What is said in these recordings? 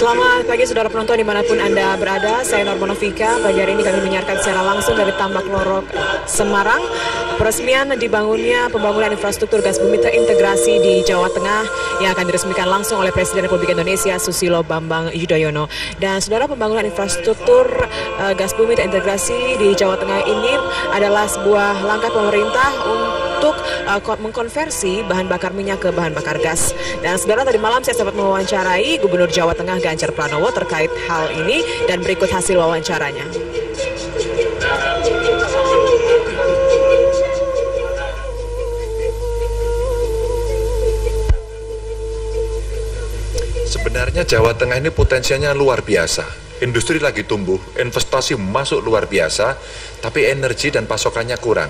Selamat pagi saudara penonton dimanapun Anda berada, saya Norma Novika. Pagi hari ini kami menyiarkan secara langsung dari Tambak Lorok, Semarang. Peresmian dibangunnya pembangunan infrastruktur gas bumi terintegrasi di Jawa Tengah yang akan diresmikan langsung oleh Presiden Republik Indonesia Susilo Bambang Yudhoyono. Dan saudara, pembangunan infrastruktur gas bumi terintegrasi di Jawa Tengah ini adalah sebuah langkah pemerintah untuk mengkonversi bahan bakar minyak ke bahan bakar gas. Dan saudara, tadi malam saya sempat mewawancarai Gubernur Jawa Tengah Ganjar Pranowo terkait hal ini dan berikut hasil wawancaranya. Sebenarnya Jawa Tengah ini potensinya luar biasa. Industri lagi tumbuh, investasi masuk luar biasa, tapi energi dan pasokannya kurang.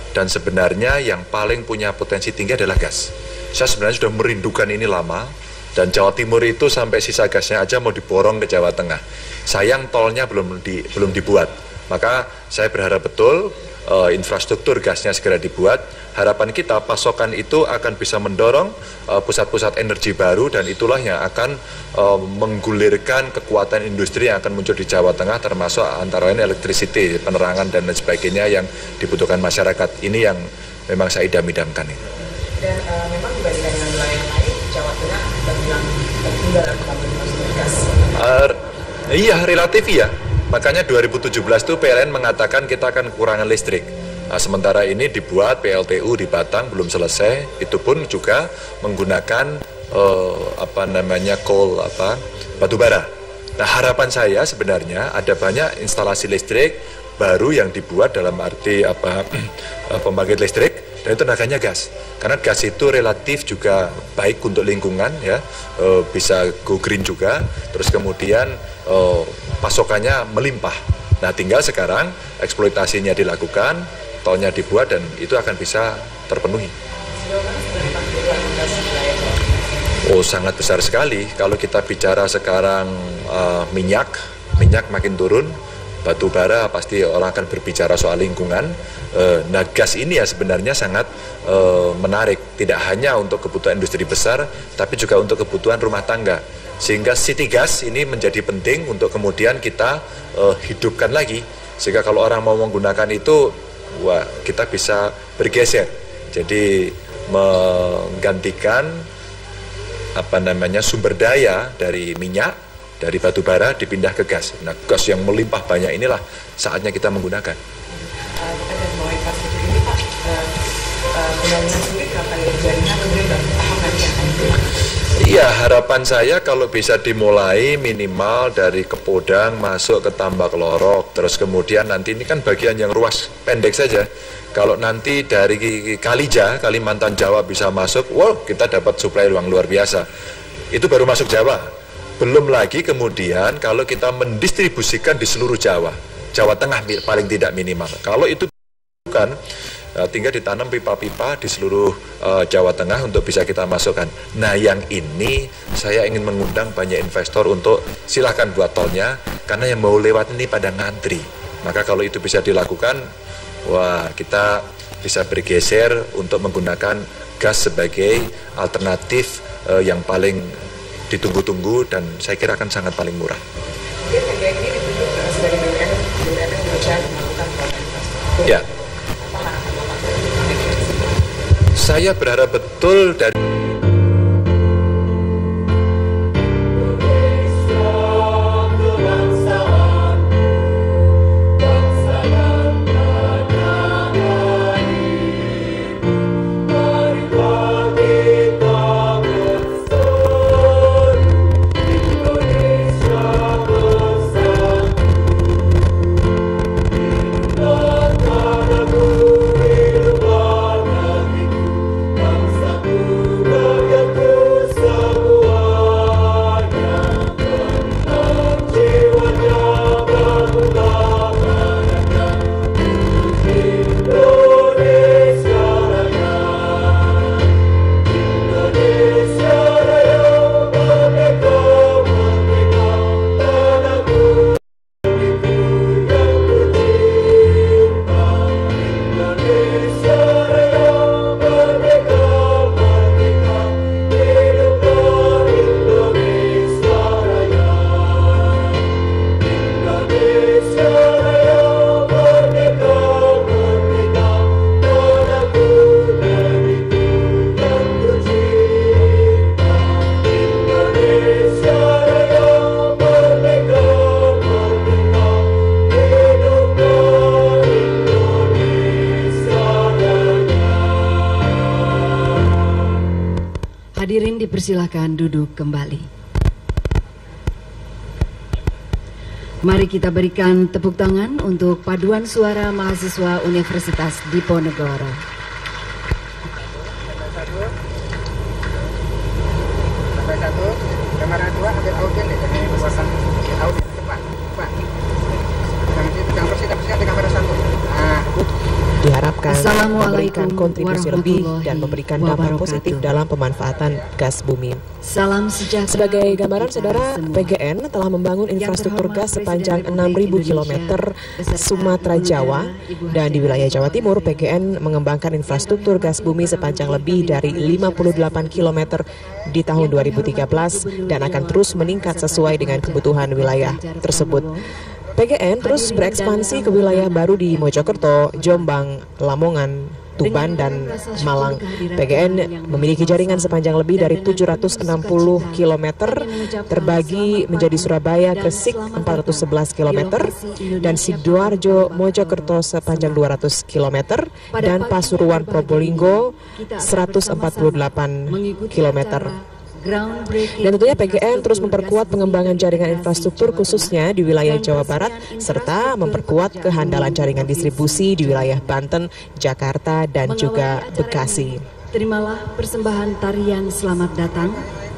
Dan sebenarnya yang paling punya potensi tinggi adalah gas. Saya sebenarnya sudah merindukan ini lama, dan Jawa Timur itu sampai sisa gasnya aja mau diborong ke Jawa Tengah. Sayang tolnya belum dibuat. Maka saya berharap betul infrastruktur gasnya segera dibuat. Harapan kita pasokan itu akan bisa mendorong pusat-pusat energi baru, dan itulah yang akan menggulirkan kekuatan industri yang akan muncul di Jawa Tengah, termasuk antara lain electricity, penerangan dan lain sebagainya yang dibutuhkan masyarakat. Ini yang memang saya idam-idamkan ini. Dan memang dibandingkan dengan wilayah yang lain, Jawa Tengah terbilang tertinggal dalam pembangunan infrastruktur gas. Iya, relatif ya. Makanya 2017 itu PLN mengatakan kita akan kekurangan listrik. Nah, sementara ini dibuat PLTU di Batang belum selesai, itu pun juga menggunakan batu bara. Nah, harapan saya sebenarnya ada banyak instalasi listrik baru yang dibuat dalam arti pembangkit listrik, dan itu tenaganya gas. Karena gas itu relatif juga baik untuk lingkungan ya, bisa go green juga. Terus kemudian pasokannya melimpah. Nah, tinggal sekarang eksploitasinya dilakukan, tolnya dibuat, dan itu akan bisa terpenuhi. Oh, sangat besar sekali. Kalau kita bicara sekarang minyak makin turun, batu bara pasti orang akan berbicara soal lingkungan. Nah, gas ini ya sebenarnya sangat menarik, tidak hanya untuk kebutuhan industri besar, tapi juga untuk kebutuhan rumah tangga. Sehingga city gas ini menjadi penting untuk kemudian kita hidupkan lagi. Sehingga kalau orang mau menggunakan itu, wah, kita bisa bergeser. Jadi menggantikan sumber daya dari minyak, dari batu bara dipindah ke gas. Nah, gas yang melimpah banyak inilah saatnya kita menggunakan. Iya, harapan saya kalau bisa dimulai minimal dari Kepodang masuk ke Tambak Lorok, terus kemudian nanti ini kan bagian yang ruas pendek saja. Kalau nanti dari Kalija, Kalimantan Jawa bisa masuk, wow, kita dapat suplai ruang luar biasa. Itu baru masuk Jawa. Belum lagi kemudian kalau kita mendistribusikan di seluruh Jawa, Jawa Tengah paling tidak minimal. Kalau itu bukan, tinggal ditanam pipa-pipa di seluruh Jawa Tengah untuk bisa kita masukkan. Nah, yang ini saya ingin mengundang banyak investor untuk silahkan buat tolnya, karena yang mau lewat ini pada ngantri. Maka kalau itu bisa dilakukan, wah, kita bisa bergeser untuk menggunakan gas sebagai alternatif yang paling ditunggu-tunggu, dan saya kira akan sangat paling murah. Ya. Saya berharap betul dari Dipersilakan duduk kembali. Mari kita berikan tepuk tangan untuk paduan suara mahasiswa Universitas Diponegoro. Diharapkan memberikan kontribusi lebih dan memberikan dampak positif dalam pemanfaatan gas bumi. Salam sejahtera. Sebagai gambaran saudara, PGN telah membangun infrastruktur gas sepanjang 6.000 km Sumatera Jawa, dan di wilayah Jawa Timur PGN mengembangkan infrastruktur gas bumi sepanjang lebih dari 58 km di tahun 2013 dan akan terus meningkat sesuai dengan kebutuhan wilayah tersebut. PGN terus berekspansi ke wilayah baru di Mojokerto, Jombang, Lamongan, Tuban, dan Malang. PGN memiliki jaringan sepanjang lebih dari 760 km, terbagi menjadi Surabaya, Gresik 411 km, dan Sidoarjo, Mojokerto sepanjang 200 km, dan Pasuruan, Probolinggo 148 km. Dan tentunya PGN terus memperkuat pengembangan jaringan infrastruktur khususnya di wilayah Jawa Barat, serta memperkuat kehandalan jaringan distribusi di wilayah Banten, Jakarta, dan juga Bekasi. Terimalah persembahan tarian Selamat Datang,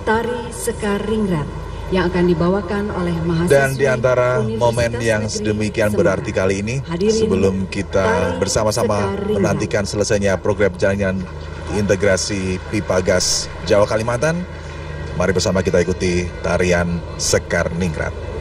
Tari Sekar Ningrat, yang akan dibawakan oleh mahasiswa. Dan di antara momen yang sedemikian berarti kali ini, sebelum kita bersama-sama menantikan selesainya program jaringan integrasi pipa gas Jawa Kalimantan, mari bersama kita ikuti tarian Sekar Ningrat.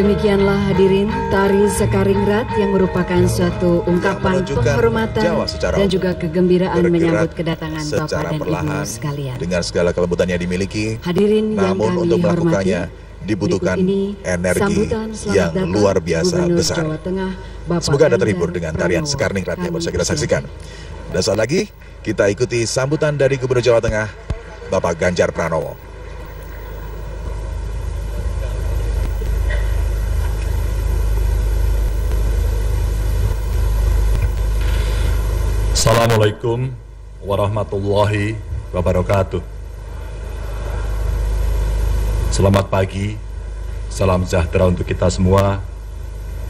Demikianlah hadirin tari Sekaringrat yang merupakan suatu ungkapan penghormatan dan juga kegembiraan menyambut kedatangan Bapak dan Ibu sekalian. Dengan segala kelembutan yang dimiliki, hadirin namun untuk melakukannya dibutuhkan energi yang luar biasa besar. Semoga Anda terhibur dengan tarian Sekaringrat yang baru saja kita saksikan. Dan saat lagi kita ikuti sambutan dari Gubernur Jawa Tengah, Bapak Ganjar Pranowo. Assalamualaikum warahmatullahi wabarakatuh. Selamat pagi, salam sejahtera untuk kita semua.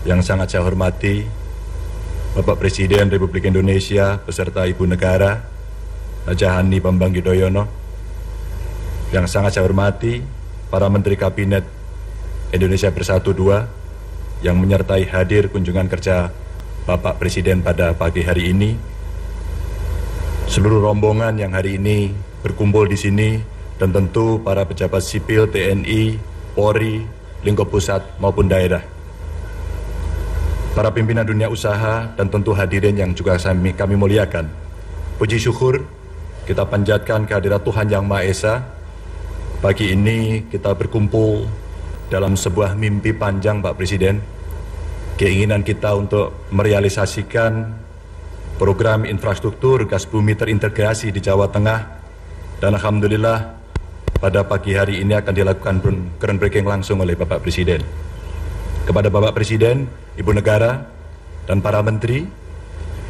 Yang sangat saya hormati Bapak Presiden Republik Indonesia beserta Ibu Negara Haja Hani Bambang Yudhoyono. Yang sangat saya hormati para Menteri Kabinet Indonesia Bersatu 2 yang menyertai hadir kunjungan kerja Bapak Presiden pada pagi hari ini. Seluruh rombongan yang hari ini berkumpul di sini dan tentu para pejabat sipil TNI, Polri, lingkup pusat maupun daerah. Para pimpinan dunia usaha dan tentu hadirin yang juga kami muliakan. Puji syukur kita panjatkan kehadirat Tuhan Yang Maha Esa. Pagi ini kita berkumpul dalam sebuah mimpi panjang Pak Presiden. Keinginan kita untuk merealisasikan program infrastruktur gas bumi terintegrasi di Jawa Tengah, dan alhamdulillah pada pagi hari ini akan dilakukan groundbreaking langsung oleh Bapak Presiden. Kepada Bapak Presiden, Ibu Negara, dan para Menteri,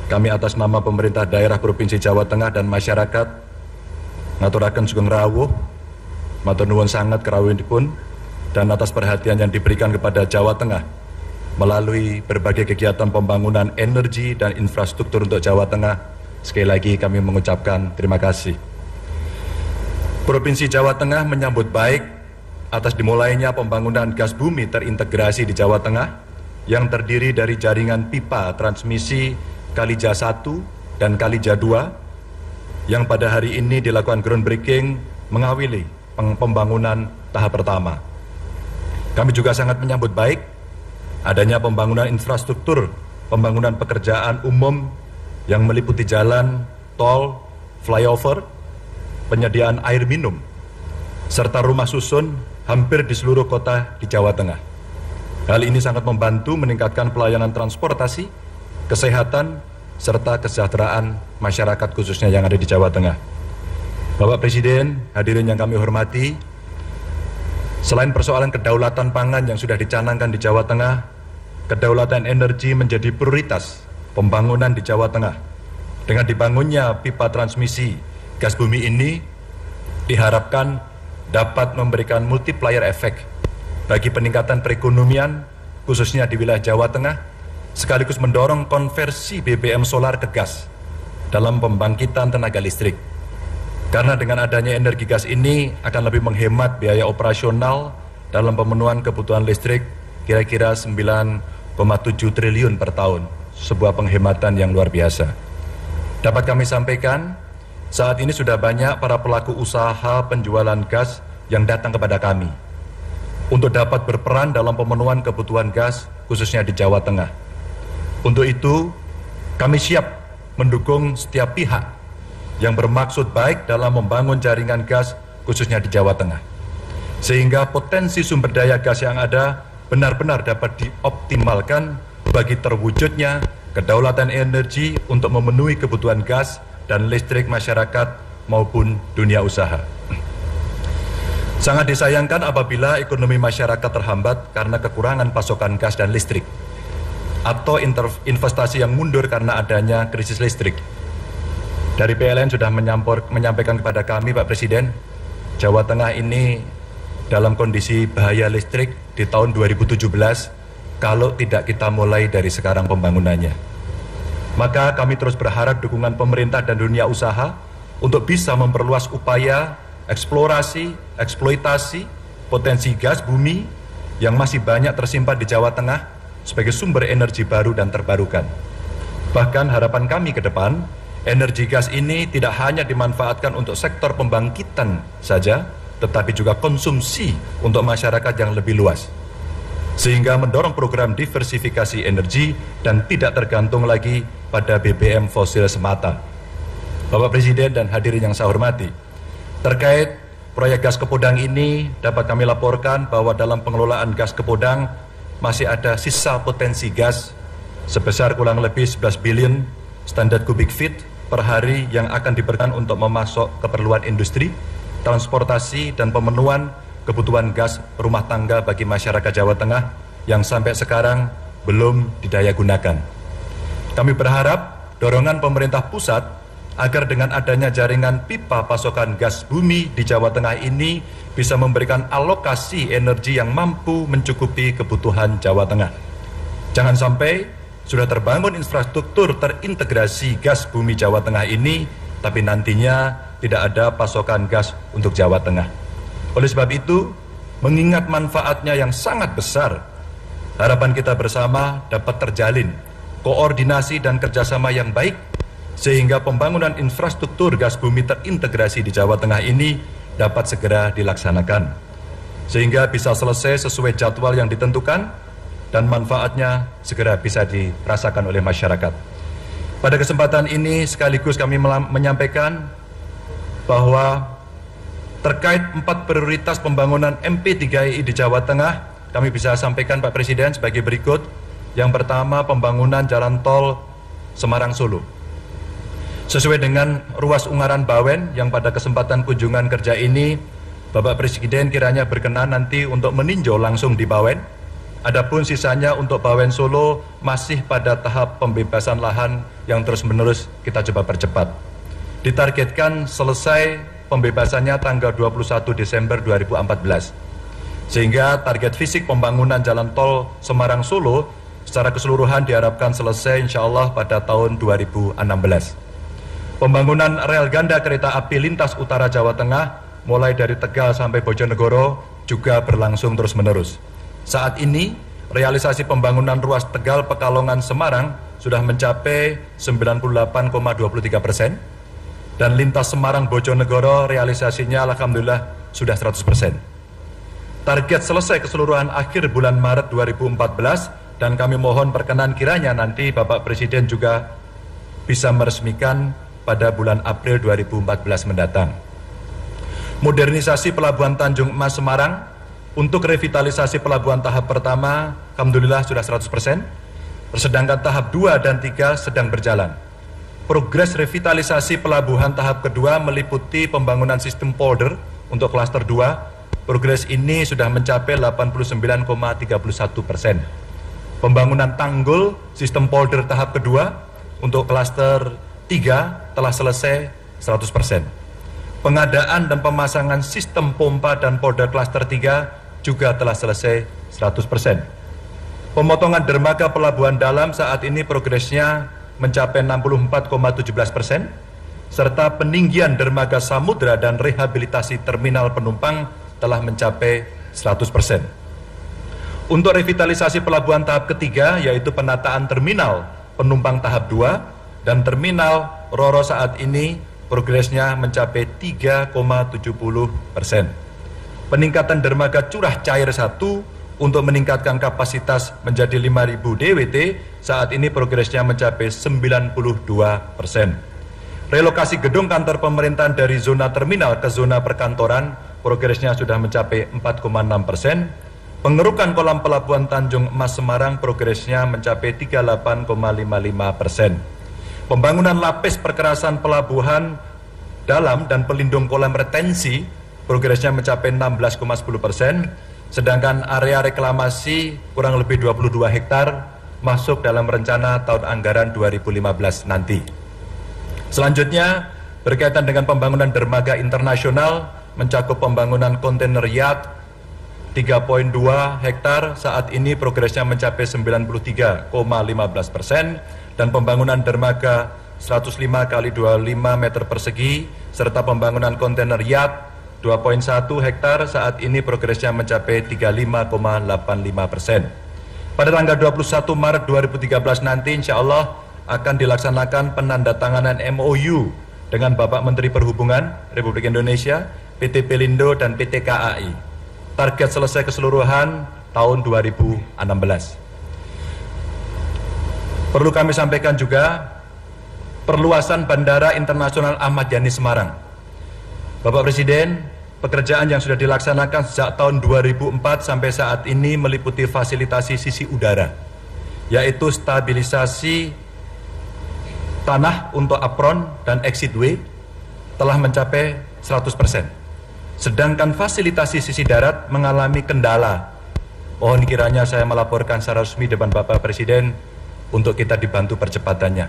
kami atas nama pemerintah daerah Provinsi Jawa Tengah dan masyarakat ngaturaken sugeng rawuh, matur nuwun sangat kerawuhipun, dan atas perhatian yang diberikan kepada Jawa Tengah melalui berbagai kegiatan pembangunan energi dan infrastruktur untuk Jawa Tengah. Sekali lagi kami mengucapkan terima kasih. Provinsi Jawa Tengah menyambut baik atas dimulainya pembangunan gas bumi terintegrasi di Jawa Tengah yang terdiri dari jaringan pipa transmisi Kalija 1 dan Kalija 2 yang pada hari ini dilakukan groundbreaking mengawali pembangunan tahap pertama. Kami juga sangat menyambut baik adanya pembangunan infrastruktur, pembangunan pekerjaan umum yang meliputi jalan, tol, flyover, penyediaan air minum, serta rumah susun hampir di seluruh kota di Jawa Tengah. Hal ini sangat membantu meningkatkan pelayanan transportasi, kesehatan, serta kesejahteraan masyarakat khususnya yang ada di Jawa Tengah. Bapak Presiden, hadirin yang kami hormati, selain persoalan kedaulatan pangan yang sudah dicanangkan di Jawa Tengah, kedaulatan energi menjadi prioritas pembangunan di Jawa Tengah. Dengan dibangunnya pipa transmisi gas bumi ini diharapkan dapat memberikan multiplier efek bagi peningkatan perekonomian khususnya di wilayah Jawa Tengah, sekaligus mendorong konversi BBM solar ke gas dalam pembangkitan tenaga listrik. Karena dengan adanya energi gas ini akan lebih menghemat biaya operasional dalam pemenuhan kebutuhan listrik kira-kira 9,7 triliun per tahun, sebuah penghematan yang luar biasa. Dapat kami sampaikan, saat ini sudah banyak para pelaku usaha penjualan gas yang datang kepada kami untuk dapat berperan dalam pemenuhan kebutuhan gas khususnya di Jawa Tengah. Untuk itu, kami siap mendukung setiap pihak yang bermaksud baik dalam membangun jaringan gas khususnya di Jawa Tengah, sehingga potensi sumber daya gas yang ada benar-benar dapat dioptimalkan bagi terwujudnya kedaulatan energi untuk memenuhi kebutuhan gas dan listrik masyarakat maupun dunia usaha. Sangat disayangkan apabila ekonomi masyarakat terhambat karena kekurangan pasokan gas dan listrik, atau investasi yang mundur karena adanya krisis listrik. Dari PLN sudah menyampaikan kepada kami, Pak Presiden, Jawa Tengah ini dalam kondisi bahaya listrik di tahun 2017 kalau tidak kita mulai dari sekarang pembangunannya. Maka kami terus berharap dukungan pemerintah dan dunia usaha untuk bisa memperluas upaya eksplorasi, eksploitasi potensi gas bumi yang masih banyak tersimpan di Jawa Tengah sebagai sumber energi baru dan terbarukan. Bahkan harapan kami ke depan, energi gas ini tidak hanya dimanfaatkan untuk sektor pembangkitan saja, tetapi juga konsumsi untuk masyarakat yang lebih luas. sehingga mendorong program diversifikasi energi dan tidak tergantung lagi pada BBM fosil semata. Bapak Presiden dan hadirin yang saya hormati, terkait proyek gas Kepodang ini dapat kami laporkan bahwa dalam pengelolaan gas Kepodang masih ada sisa potensi gas sebesar kurang lebih 11 billion standar kubik feet per hari yang akan diberikan untuk memasok keperluan industri, transportasi, dan pemenuhan kebutuhan gas rumah tangga bagi masyarakat Jawa Tengah yang sampai sekarang belum didaya gunakan. Kami berharap dorongan pemerintah pusat agar dengan adanya jaringan pipa pasokan gas bumi di Jawa Tengah ini bisa memberikan alokasi energi yang mampu mencukupi kebutuhan Jawa Tengah. Jangan sampai sudah terbangun infrastruktur terintegrasi gas bumi Jawa Tengah ini, tapi nantinya tidak ada pasokan gas untuk Jawa Tengah. Oleh sebab itu, mengingat manfaatnya yang sangat besar, harapan kita bersama dapat terjalin koordinasi dan kerjasama yang baik, sehingga pembangunan infrastruktur gas bumi terintegrasi di Jawa Tengah ini dapat segera dilaksanakan, sehingga bisa selesai sesuai jadwal yang ditentukan dan manfaatnya segera bisa dirasakan oleh masyarakat. Pada kesempatan ini sekaligus kami menyampaikan bahwa terkait 4 prioritas pembangunan MP3I di Jawa Tengah, kami bisa sampaikan Pak Presiden sebagai berikut. Yang pertama, pembangunan jalan tol Semarang-Solo. Sesuai dengan ruas Ungaran Bawen yang pada kesempatan kunjungan kerja ini, Bapak Presiden kiranya berkenan nanti untuk meninjau langsung di Bawen. Adapun sisanya untuk Bawen Solo masih pada tahap pembebasan lahan yang terus-menerus kita coba percepat. Ditargetkan selesai pembebasannya tanggal 21 Desember 2014. Sehingga target fisik pembangunan jalan tol Semarang-Solo secara keseluruhan diharapkan selesai insya Allah pada tahun 2016. Pembangunan rel ganda kereta api lintas utara Jawa Tengah mulai dari Tegal sampai Bojonegoro juga berlangsung terus-menerus. Saat ini realisasi pembangunan ruas Tegal Pekalongan Semarang sudah mencapai 98,23%. Dan lintas Semarang Bojonegoro realisasinya alhamdulillah sudah 100%. Target selesai keseluruhan akhir bulan Maret 2014 dan kami mohon perkenan kiranya nanti Bapak Presiden juga bisa meresmikan pada bulan April 2014 mendatang. Modernisasi Pelabuhan Tanjung Emas Semarang untuk revitalisasi pelabuhan tahap pertama alhamdulillah sudah 100%, sedangkan tahap 2 dan 3 sedang berjalan. Progres revitalisasi pelabuhan tahap kedua meliputi pembangunan sistem polder untuk klaster 2. Progres ini sudah mencapai 89,31%. Pembangunan tanggul sistem polder tahap kedua untuk klaster 3 telah selesai 100%. Pengadaan dan pemasangan sistem pompa dan polder klaster 3 juga telah selesai 100%. Pemotongan dermaga pelabuhan dalam saat ini progresnya mencapai 64,17%, serta peninggian dermaga samudra dan rehabilitasi terminal penumpang telah mencapai 100%. Untuk revitalisasi pelabuhan tahap ketiga, yaitu penataan terminal penumpang tahap 2 dan terminal Roro saat ini progresnya mencapai 3,70%. Peningkatan dermaga curah cair 1 untuk meningkatkan kapasitas menjadi 5.000 DWT, saat ini progresnya mencapai 92%. Relokasi gedung kantor pemerintahan dari zona terminal ke zona perkantoran, progresnya sudah mencapai 4,6%. Pengerukan kolam pelabuhan Tanjung Emas Semarang, progresnya mencapai 38,55%. Pembangunan lapis perkerasan pelabuhan dalam dan pelindung kolam retensi, progresnya mencapai 16,10%. Sedangkan area reklamasi kurang lebih 22 hektar masuk dalam rencana tahun anggaran 2015 nanti. Selanjutnya, berkaitan dengan pembangunan dermaga internasional, mencakup pembangunan kontainer yacht 3,2 hektar, saat ini progresnya mencapai 93,15%, dan pembangunan dermaga 105 kali 25 meter persegi, serta pembangunan kontainer yacht 2,1 hektar, saat ini progresnya mencapai 35,85%. Pada tanggal 21 Maret 2013 nanti insya Allah akan dilaksanakan penandatanganan MOU dengan Bapak Menteri Perhubungan Republik Indonesia, PT Pelindo dan PT KAI. Target selesai keseluruhan tahun 2016. Perlu kami sampaikan juga perluasan Bandara Internasional Ahmad Yani Semarang. Bapak Presiden, pekerjaan yang sudah dilaksanakan sejak tahun 2004 sampai saat ini meliputi fasilitasi sisi udara, yaitu stabilisasi tanah untuk apron dan exitway telah mencapai 100%. Sedangkan fasilitasi sisi darat mengalami kendala. Mohon kiranya saya melaporkan secara resmi depan Bapak Presiden untuk kita dibantu percepatannya.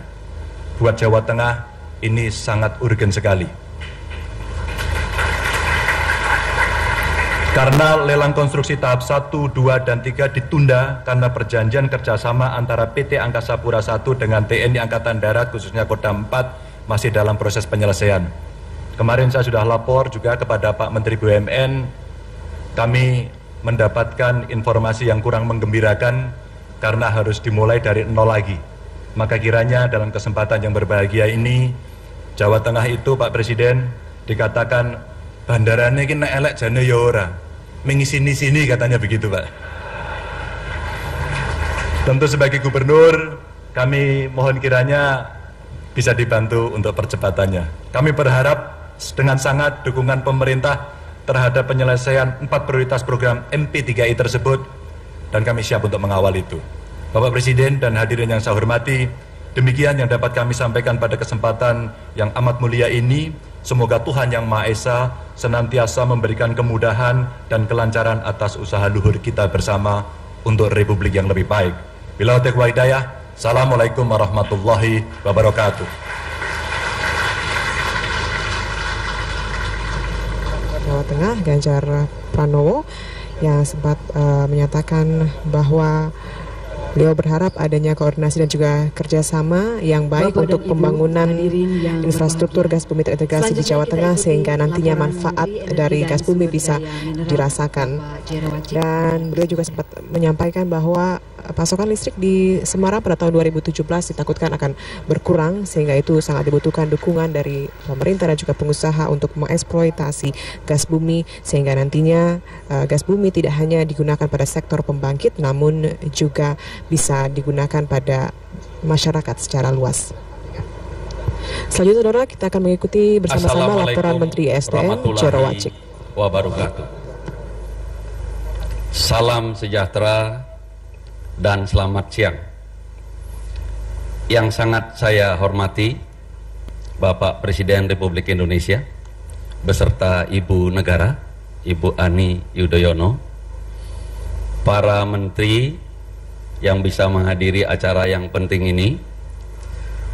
Buat Jawa Tengah ini sangat urgen sekali. Karena lelang konstruksi tahap 1, 2, dan 3 ditunda karena perjanjian kerjasama antara PT Angkasa Pura I dengan TNI Angkatan Darat khususnya Kodam 4 masih dalam proses penyelesaian. Kemarin saya sudah lapor juga kepada Pak Menteri BUMN, kami mendapatkan informasi yang kurang menggembirakan karena harus dimulai dari nol lagi. Maka kiranya dalam kesempatan yang berbahagia ini, Jawa Tengah itu Pak Presiden dikatakan bandaranya ini elek jane ya ora. Mengisini-sini katanya begitu Pak. Tentu sebagai gubernur kami mohon kiranya bisa dibantu untuk percepatannya. Kami berharap dengan sangat dukungan pemerintah terhadap penyelesaian 4 prioritas program MP3I tersebut dan kami siap untuk mengawal itu. Bapak Presiden dan hadirin yang saya hormati, demikian yang dapat kami sampaikan pada kesempatan yang amat mulia ini. Semoga Tuhan Yang Maha Esa senantiasa memberikan kemudahan dan kelancaran atas usaha luhur kita bersama untuk Republik yang lebih baik. Bila taufiq wal hidayah, Assalamualaikum warahmatullahi wabarakatuh. Jawa Tengah, Ganjar Pranowo, yang sempat menyatakan bahwa beliau berharap adanya koordinasi dan juga kerjasama yang baik untuk pembangunan infrastruktur gas bumi terintegrasi di Jawa Tengah sehingga nantinya manfaat dari gas bumi bisa dirasakan. Dan beliau juga sempat menyampaikan bahwa pasokan listrik di Semarang pada tahun 2017 ditakutkan akan berkurang sehingga itu sangat dibutuhkan dukungan dari pemerintah dan juga pengusaha untuk mengeksploitasi gas bumi sehingga nantinya gas bumi tidak hanya digunakan pada sektor pembangkit namun juga bisa digunakan pada masyarakat secara luas. Selanjutnya saudara, kita akan mengikuti bersama-sama laporan Menteri SDM Jero Wacik. Wabarakatuh. Salam sejahtera dan selamat siang. Yang sangat saya hormati Bapak Presiden Republik Indonesia beserta Ibu Negara, Ibu Ani Yudhoyono, para menteri yang bisa menghadiri acara yang penting ini,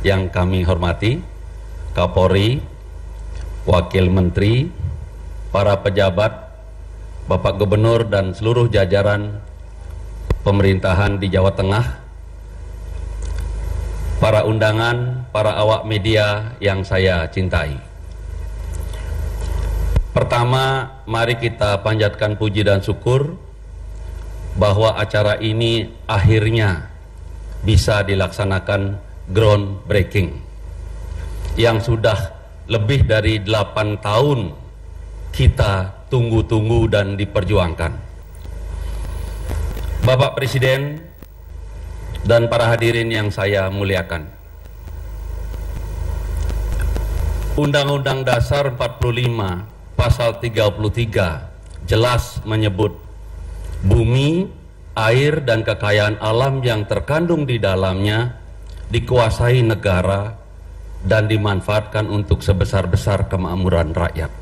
yang kami hormati, Kapolri, Wakil Menteri, para pejabat, Bapak Gubernur dan seluruh jajaran pemerintahan di Jawa Tengah, para undangan, para awak media yang saya cintai. Pertama, mari kita panjatkan puji dan syukur bahwa acara ini akhirnya bisa dilaksanakan groundbreaking yang sudah lebih dari 8 tahun kita tunggu-tunggu dan diperjuangkan. Bapak Presiden dan para hadirin yang saya muliakan, Undang-Undang Dasar 45 Pasal 33 jelas menyebut bumi, air, dan kekayaan alam yang terkandung di dalamnya dikuasai negara dan dimanfaatkan untuk sebesar-besar kemakmuran rakyat.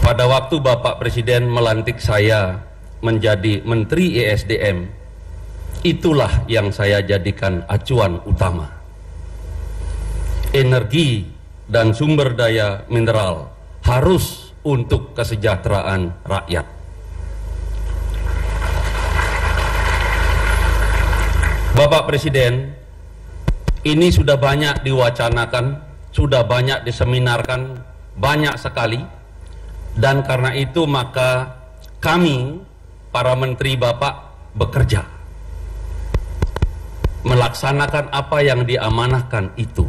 Pada waktu Bapak Presiden melantik saya menjadi Menteri ESDM, itulah yang saya jadikan acuan utama. Energi dan sumber daya mineral harus untuk kesejahteraan rakyat. Bapak Presiden, ini sudah banyak diwacanakan, sudah banyak diseminarkan, banyak sekali, dan karena itu maka kami, para menteri Bapak, bekerja melaksanakan apa yang diamanahkan itu.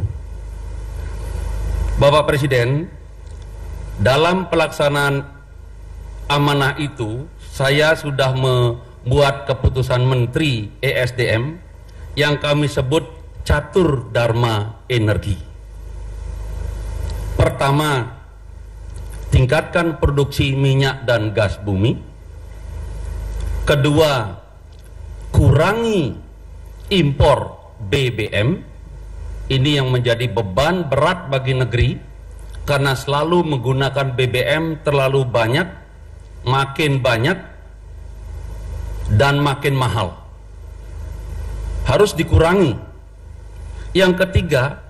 Bapak Presiden, dalam pelaksanaan amanah itu, saya sudah membuat keputusan Menteri ESDM yang kami sebut catur dharma energi. Pertama, tingkatkan produksi minyak dan gas bumi. Kedua, kurangi impor BBM. Ini yang menjadi beban berat bagi negeri karena selalu menggunakan BBM terlalu banyak, makin banyak dan makin mahal. Harus dikurangi. Yang ketiga,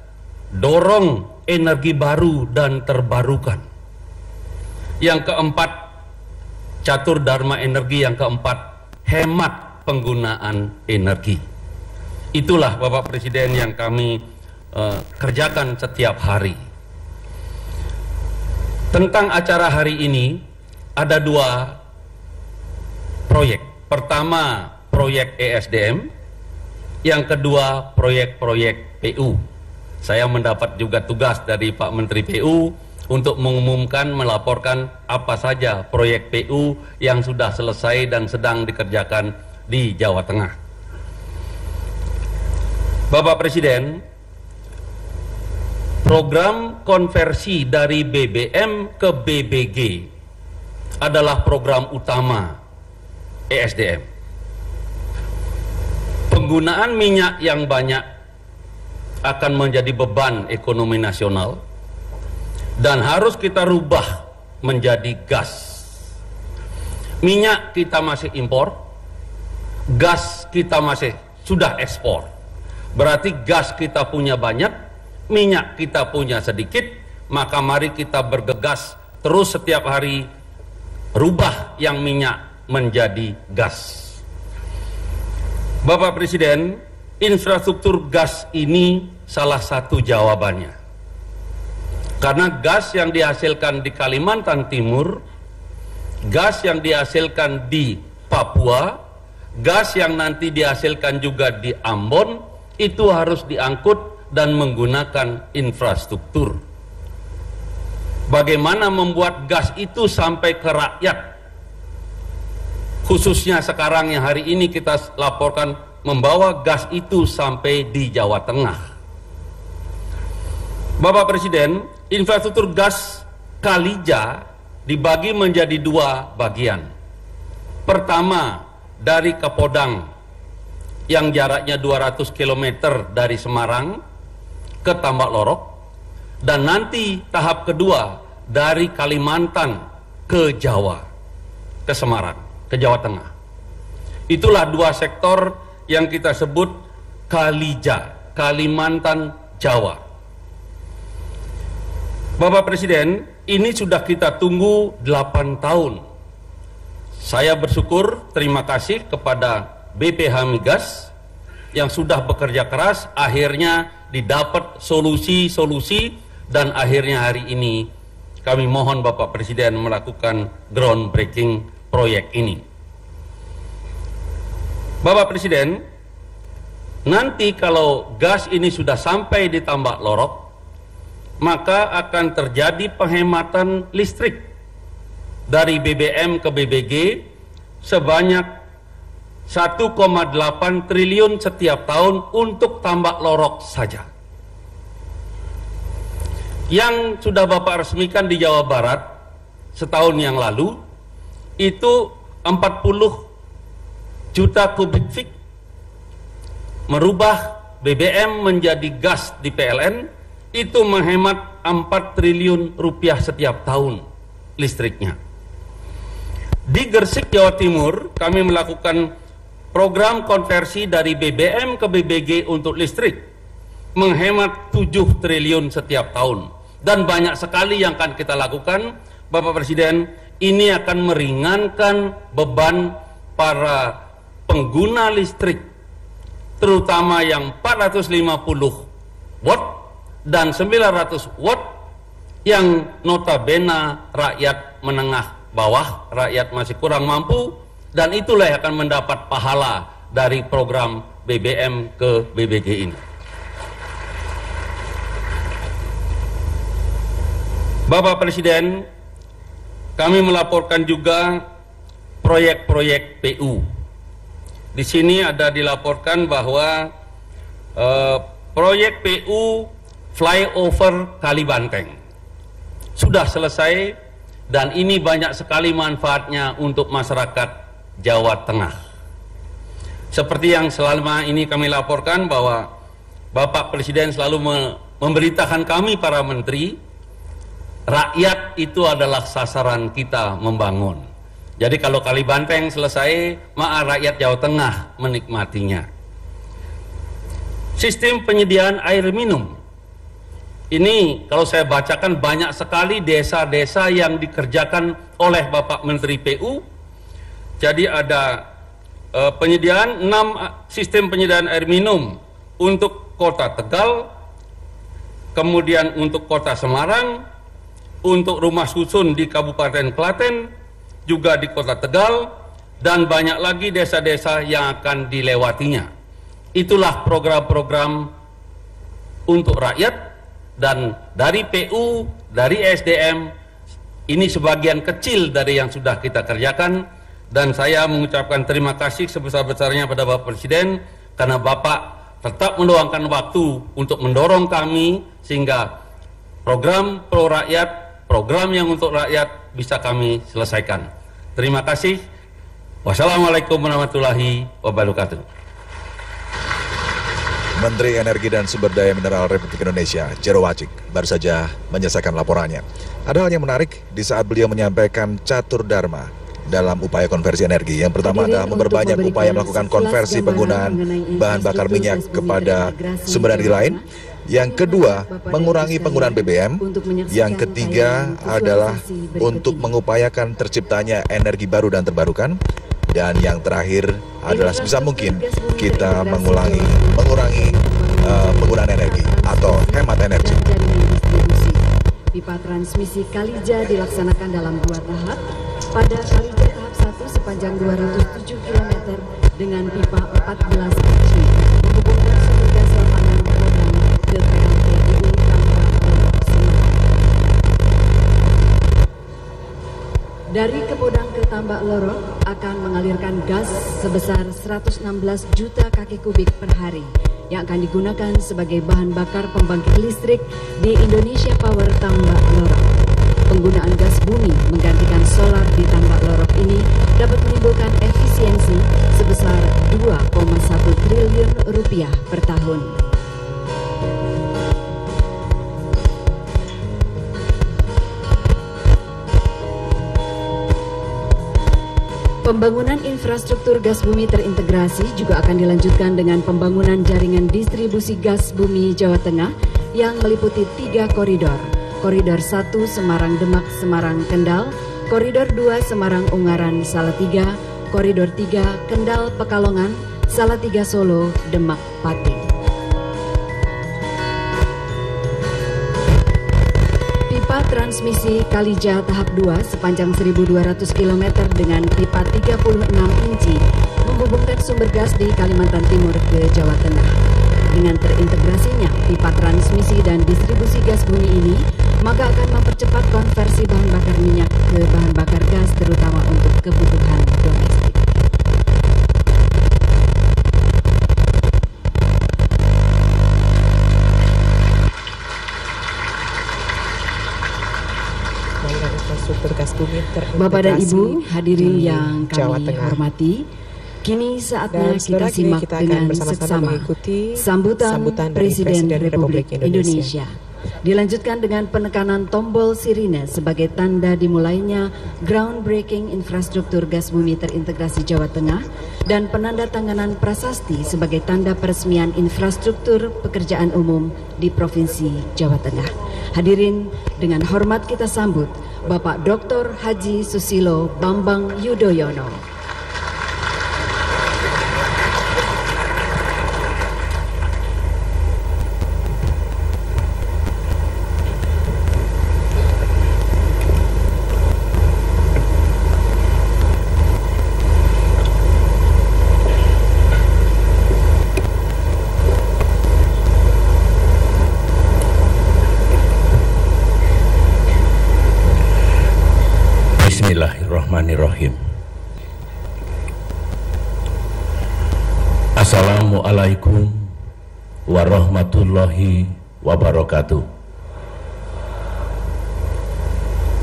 dorong energi baru dan terbarukan. Yang keempat, catur dharma energi yang keempat, hemat penggunaan energi. Itulah Bapak Presiden yang kami kerjakan setiap hari. Tentang acara hari ini ada 2 proyek. Pertama, proyek ESDM. Yang kedua, proyek-proyek PU. Saya mendapat juga tugas dari Pak Menteri PU untuk mengumumkan, melaporkan apa saja proyek PU yang sudah selesai dan sedang dikerjakan di Jawa Tengah. Bapak Presiden, program konversi dari BBM ke BBG adalah program utama ESDM. Penggunaan minyak yang banyak akan menjadi beban ekonomi nasional dan harus kita rubah menjadi gas. Minyak kita masih impor, gas kita masih sudah ekspor. Berarti gas kita punya banyak, minyak kita punya sedikit, maka mari kita bergegas terus setiap hari rubah yang minyak menjadi gas. Bapak Presiden, infrastruktur gas ini salah satu jawabannya. Karena gas yang dihasilkan di Kalimantan Timur, gas yang dihasilkan di Papua, gas yang nanti dihasilkan juga di Ambon, itu harus diangkut dan menggunakan infrastruktur. Bagaimana membuat gas itu sampai ke rakyat? Khususnya sekarang yang hari ini kita laporkan membawa gas itu sampai di Jawa Tengah. Bapak Presiden, infrastruktur gas Kalija dibagi menjadi 2 bagian. Pertama, dari Kapodang yang jaraknya 200 km dari Semarang ke Tambak Lorok, dan nanti tahap kedua dari Kalimantan ke Jawa, ke Semarang, ke Jawa Tengah. Itulah 2 sektor yang kita sebut Kalija, Kalimantan Jawa. Bapak Presiden, ini sudah kita tunggu 8 tahun. Saya bersyukur, terima kasih kepada BPH Migas yang sudah bekerja keras, akhirnya didapat solusi-solusi, dan akhirnya hari ini kami mohon Bapak Presiden melakukan groundbreaking proyek ini. Bapak Presiden, nanti kalau gas ini sudah sampai di Tambak Lorok, maka akan terjadi penghematan listrik dari BBM ke BBG sebanyak 1,8 triliun setiap tahun untuk Tambak Lorok saja. Yang sudah Bapak resmikan di Jawa Barat setahun yang lalu itu 40 juta kubik feet, merubah BBM menjadi gas di PLN, itu menghemat 4 triliun rupiah setiap tahun listriknya. Di Gresik, Jawa Timur, kami melakukan program konversi dari BBM ke BBG untuk listrik, menghemat 7 triliun setiap tahun. Dan banyak sekali yang akan kita lakukan, Bapak Presiden. Ini akan meringankan beban para pengguna listrik, terutama yang 450 watt dan 900 watt, yang notabene rakyat menengah bawah, rakyat masih kurang mampu, dan itulah yang akan mendapat pahala dari program BBM ke BBG ini. Bapak Presiden, kami melaporkan juga proyek-proyek PU. Di sini ada dilaporkan bahwa proyek PU flyover Kalibanteng sudah selesai dan ini banyak sekali manfaatnya untuk masyarakat Jawa Tengah. Seperti yang selama ini kami laporkan bahwa Bapak Presiden selalu memberitakan kami para menteri, rakyat itu adalah sasaran kita membangun. Jadi kalau Kalibanteng selesai, maka rakyat Jawa Tengah menikmatinya. Sistem penyediaan air minum. Ini kalau saya bacakan banyak sekali desa-desa yang dikerjakan oleh Bapak Menteri PU. Jadi ada penyediaan 6 sistem penyediaan air minum untuk Kota Tegal, kemudian untuk Kota Semarang, untuk rumah susun di Kabupaten Klaten, juga di Kota Tegal, dan banyak lagi desa-desa yang akan dilewatinya. Itulah program-program untuk rakyat, dan dari PU, dari SDM, ini sebagian kecil dari yang sudah kita kerjakan, dan saya mengucapkan terima kasih sebesar-besarnya pada Bapak Presiden, karena Bapak tetap meluangkan waktu untuk mendorong kami, sehingga program pro rakyat, program yang untuk rakyat bisa kami selesaikan. Terima kasih. Wassalamualaikum warahmatullahi wabarakatuh. Menteri Energi dan Sumber Daya Mineral Republik Indonesia, Jero Wacik, baru saja menyelesaikan laporannya. Ada hal yang menarik di saat beliau menyampaikan catur dharma dalam upaya konversi energi. Yang pertama adalah memperbanyak upaya melakukan konversi penggunaan bahan bakar minyak kepada sumber energi lain. Yang kedua, mengurangi penggunaan BBM. Yang ketiga adalah untuk mengupayakan terciptanya energi baru dan terbarukan. Dan yang terakhir adalah sebisa mungkin kita mengurangi penggunaan energi atau hemat energi. Pipa transmisi Kalija dilaksanakan dalam 2 tahap. Pada Kalija tahap 1 sepanjang 207 km dengan pipa 14 inci menghubungkan sumber gas lapangan Kodam ke PLTU Tambak Lorok Semarang. Dari Kepodang ke Tambak Lorok akan mengalirkan gas sebesar 116 juta kaki kubik per hari yang akan digunakan sebagai bahan bakar pembangkit listrik di Indonesia Power Tambak Lorok. Penggunaan gas bumi menggantikan solar di Tambak Lorok ini dapat menimbulkan efisiensi sebesar 2,1 triliun rupiah per tahun. Pembangunan infrastruktur gas bumi terintegrasi juga akan dilanjutkan dengan pembangunan jaringan distribusi gas bumi Jawa Tengah yang meliputi 3 koridor. Koridor 1 Semarang-Demak, Semarang-Kendal, Koridor 2 Semarang-Ungaran, Salatiga, Koridor 3 Kendal-Pekalongan, Salatiga Solo, Demak, Pati. Pipa transmisi Kalija tahap 2 sepanjang 1.200 km dengan pipa 36 inci menghubungkan sumber gas di Kalimantan Timur ke Jawa Tengah. Dengan terintegrasinya pipa transmisi dan distribusi gas bumi ini, maka akan mempercepat konversi bahan bakar minyak ke bahan bakar gas terutama untuk kebutuhan domestik. Bapak dan Ibu, hadirin yang kami hormati, kini saatnya kita simak dengan seksama sambutan Presiden Republik Indonesia. Dilanjutkan dengan penekanan tombol sirine sebagai tanda dimulainya groundbreaking infrastruktur gas bumi terintegrasi Jawa Tengah dan penandatanganan prasasti sebagai tanda peresmian infrastruktur pekerjaan umum di Provinsi Jawa Tengah. Hadirin, dengan hormat kita sambut Bapak Dr. Haji Susilo Bambang Yudhoyono. Bismillahirrahmanirrahim. Assalamualaikum warahmatullahi wabarakatuh.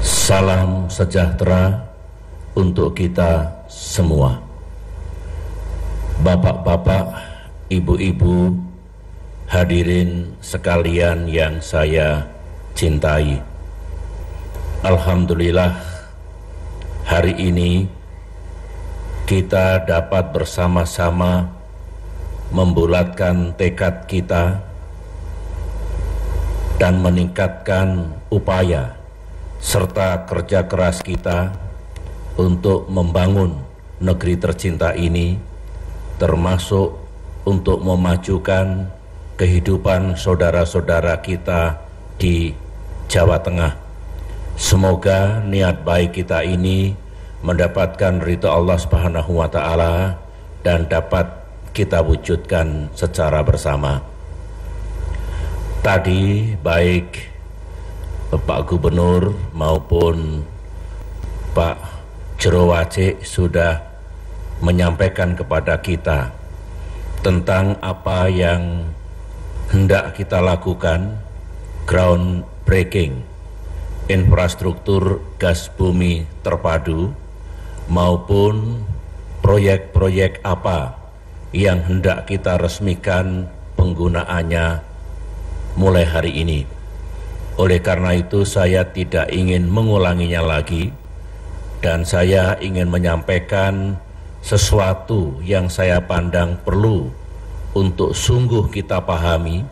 Salam sejahtera untuk kita semua. Bapak-bapak, ibu-ibu, hadirin sekalian yang saya cintai. Alhamdulillah, hari ini kita dapat bersama-sama membulatkan tekad kita dan meningkatkan upaya serta kerja keras kita untuk membangun negeri tercinta ini, termasuk untuk memajukan kehidupan saudara-saudara kita di Jawa Tengah. Semoga niat baik kita ini mendapatkan ridha Allah Subhanahu wa Ta'ala dan dapat kita wujudkan secara bersama. Tadi baik Pak Gubernur maupun Pak Jero Wacik sudah menyampaikan kepada kita tentang apa yang hendak kita lakukan, groundbreaking infrastruktur gas bumi terpadu maupun proyek-proyek apa yang hendak kita resmikan penggunaannya mulai hari ini. Oleh karena itu saya tidak ingin mengulanginya lagi dan saya ingin menyampaikan sesuatu yang saya pandang perlu untuk sungguh kita pahami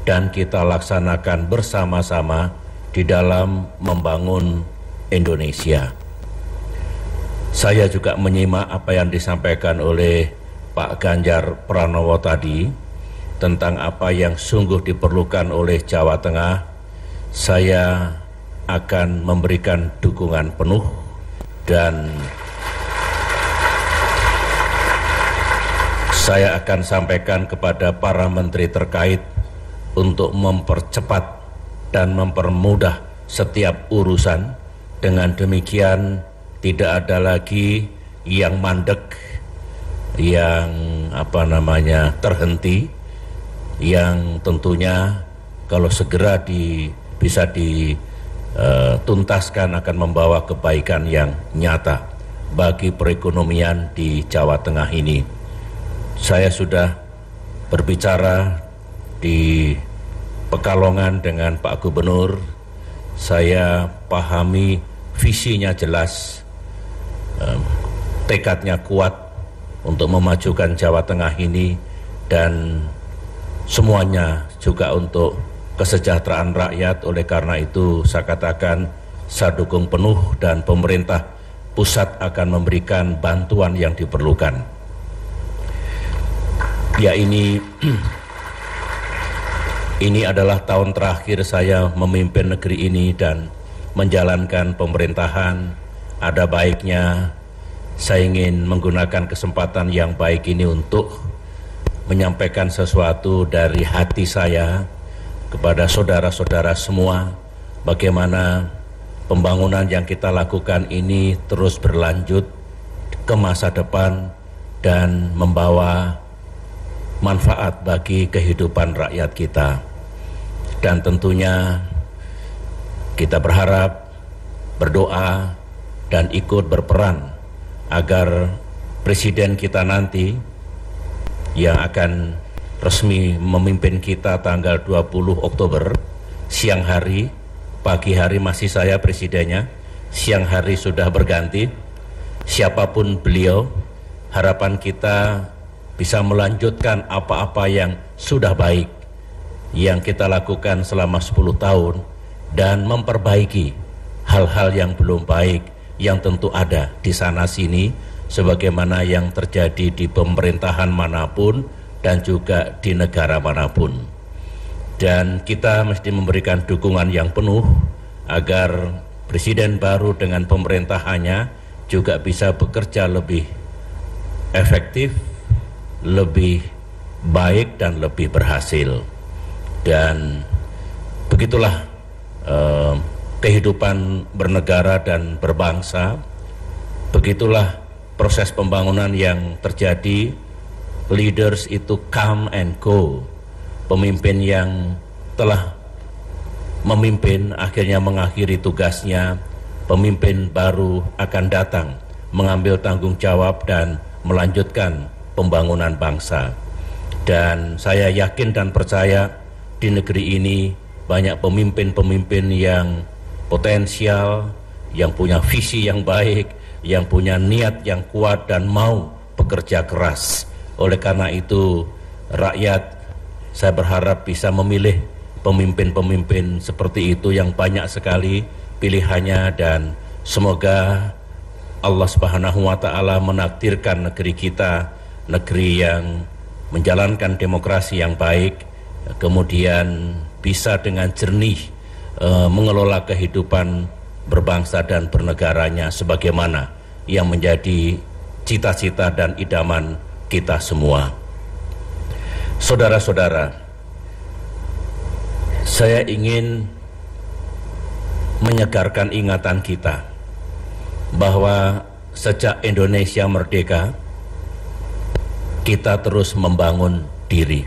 dan kita laksanakan bersama-sama di dalam membangun Indonesia. Saya juga menyimak apa yang disampaikan oleh Pak Ganjar Pranowo tadi tentang apa yang sungguh diperlukan oleh Jawa Tengah. Saya akan memberikan dukungan penuh dan saya akan sampaikan kepada para menteri terkait untuk mempercepat dan mempermudah setiap urusan. Dengan demikian tidak ada lagi yang mandek, yang terhenti, yang tentunya kalau segera bisa dituntaskan akan membawa kebaikan yang nyata bagi perekonomian di Jawa Tengah ini. Saya sudah berbicara di Pekalongan dengan Pak Gubernur. Saya pahami visinya jelas, tekadnya kuat untuk memajukan Jawa Tengah ini dan semuanya juga untuk kesejahteraan rakyat. Oleh karena itu saya katakan saya dukung penuh dan pemerintah pusat akan memberikan bantuan yang diperlukan. Ya, ini adalah tahun terakhir saya memimpin negeri ini dan menjalankan pemerintahan. Ada baiknya saya ingin menggunakan kesempatan yang baik ini untuk menyampaikan sesuatu dari hati saya kepada saudara-saudara semua, bagaimana pembangunan yang kita lakukan ini terus berlanjut ke masa depan dan membawa manfaat bagi kehidupan rakyat kita. Dan tentunya kita berharap, berdoa, dan ikut berperan agar presiden kita nanti yang akan resmi memimpin kita tanggal 20 Oktober, siang hari, pagi hari masih saya presidennya, siang hari sudah berganti. Siapapun beliau, harapan kita bisa melanjutkan apa-apa yang sudah baik yang kita lakukan selama 10 tahun dan memperbaiki hal-hal yang belum baik yang tentu ada di sana sini sebagaimana yang terjadi di pemerintahan manapun dan juga di negara manapun. Dan kita mesti memberikan dukungan yang penuh agar presiden baru dengan pemerintahannya juga bisa bekerja lebih efektif, lebih baik dan lebih berhasil. Dan begitulah kehidupan bernegara dan berbangsa Begitulah proses pembangunan yang terjadi. Leaders itu come and go. Pemimpin yang telah memimpin akhirnya mengakhiri tugasnya. Pemimpin baru akan datang mengambil tanggung jawab dan melanjutkan pembangunan bangsa. Dan saya yakin dan percaya di negeri ini banyak pemimpin-pemimpin yang potensial, yang punya visi yang baik, yang punya niat yang kuat dan mau bekerja keras. Oleh karena itu, rakyat saya berharap bisa memilih pemimpin-pemimpin seperti itu yang banyak sekali pilihannya, dan semoga Allah Subhanahu wa Ta'ala menakdirkan negeri kita, negeri yang menjalankan demokrasi yang baik, kemudian bisa dengan jernih mengelola kehidupan berbangsa dan bernegaranya sebagaimana yang menjadi cita-cita dan idaman kita semua. Saudara-saudara, saya ingin menyegarkan ingatan kita bahwa sejak Indonesia merdeka, kita terus membangun diri.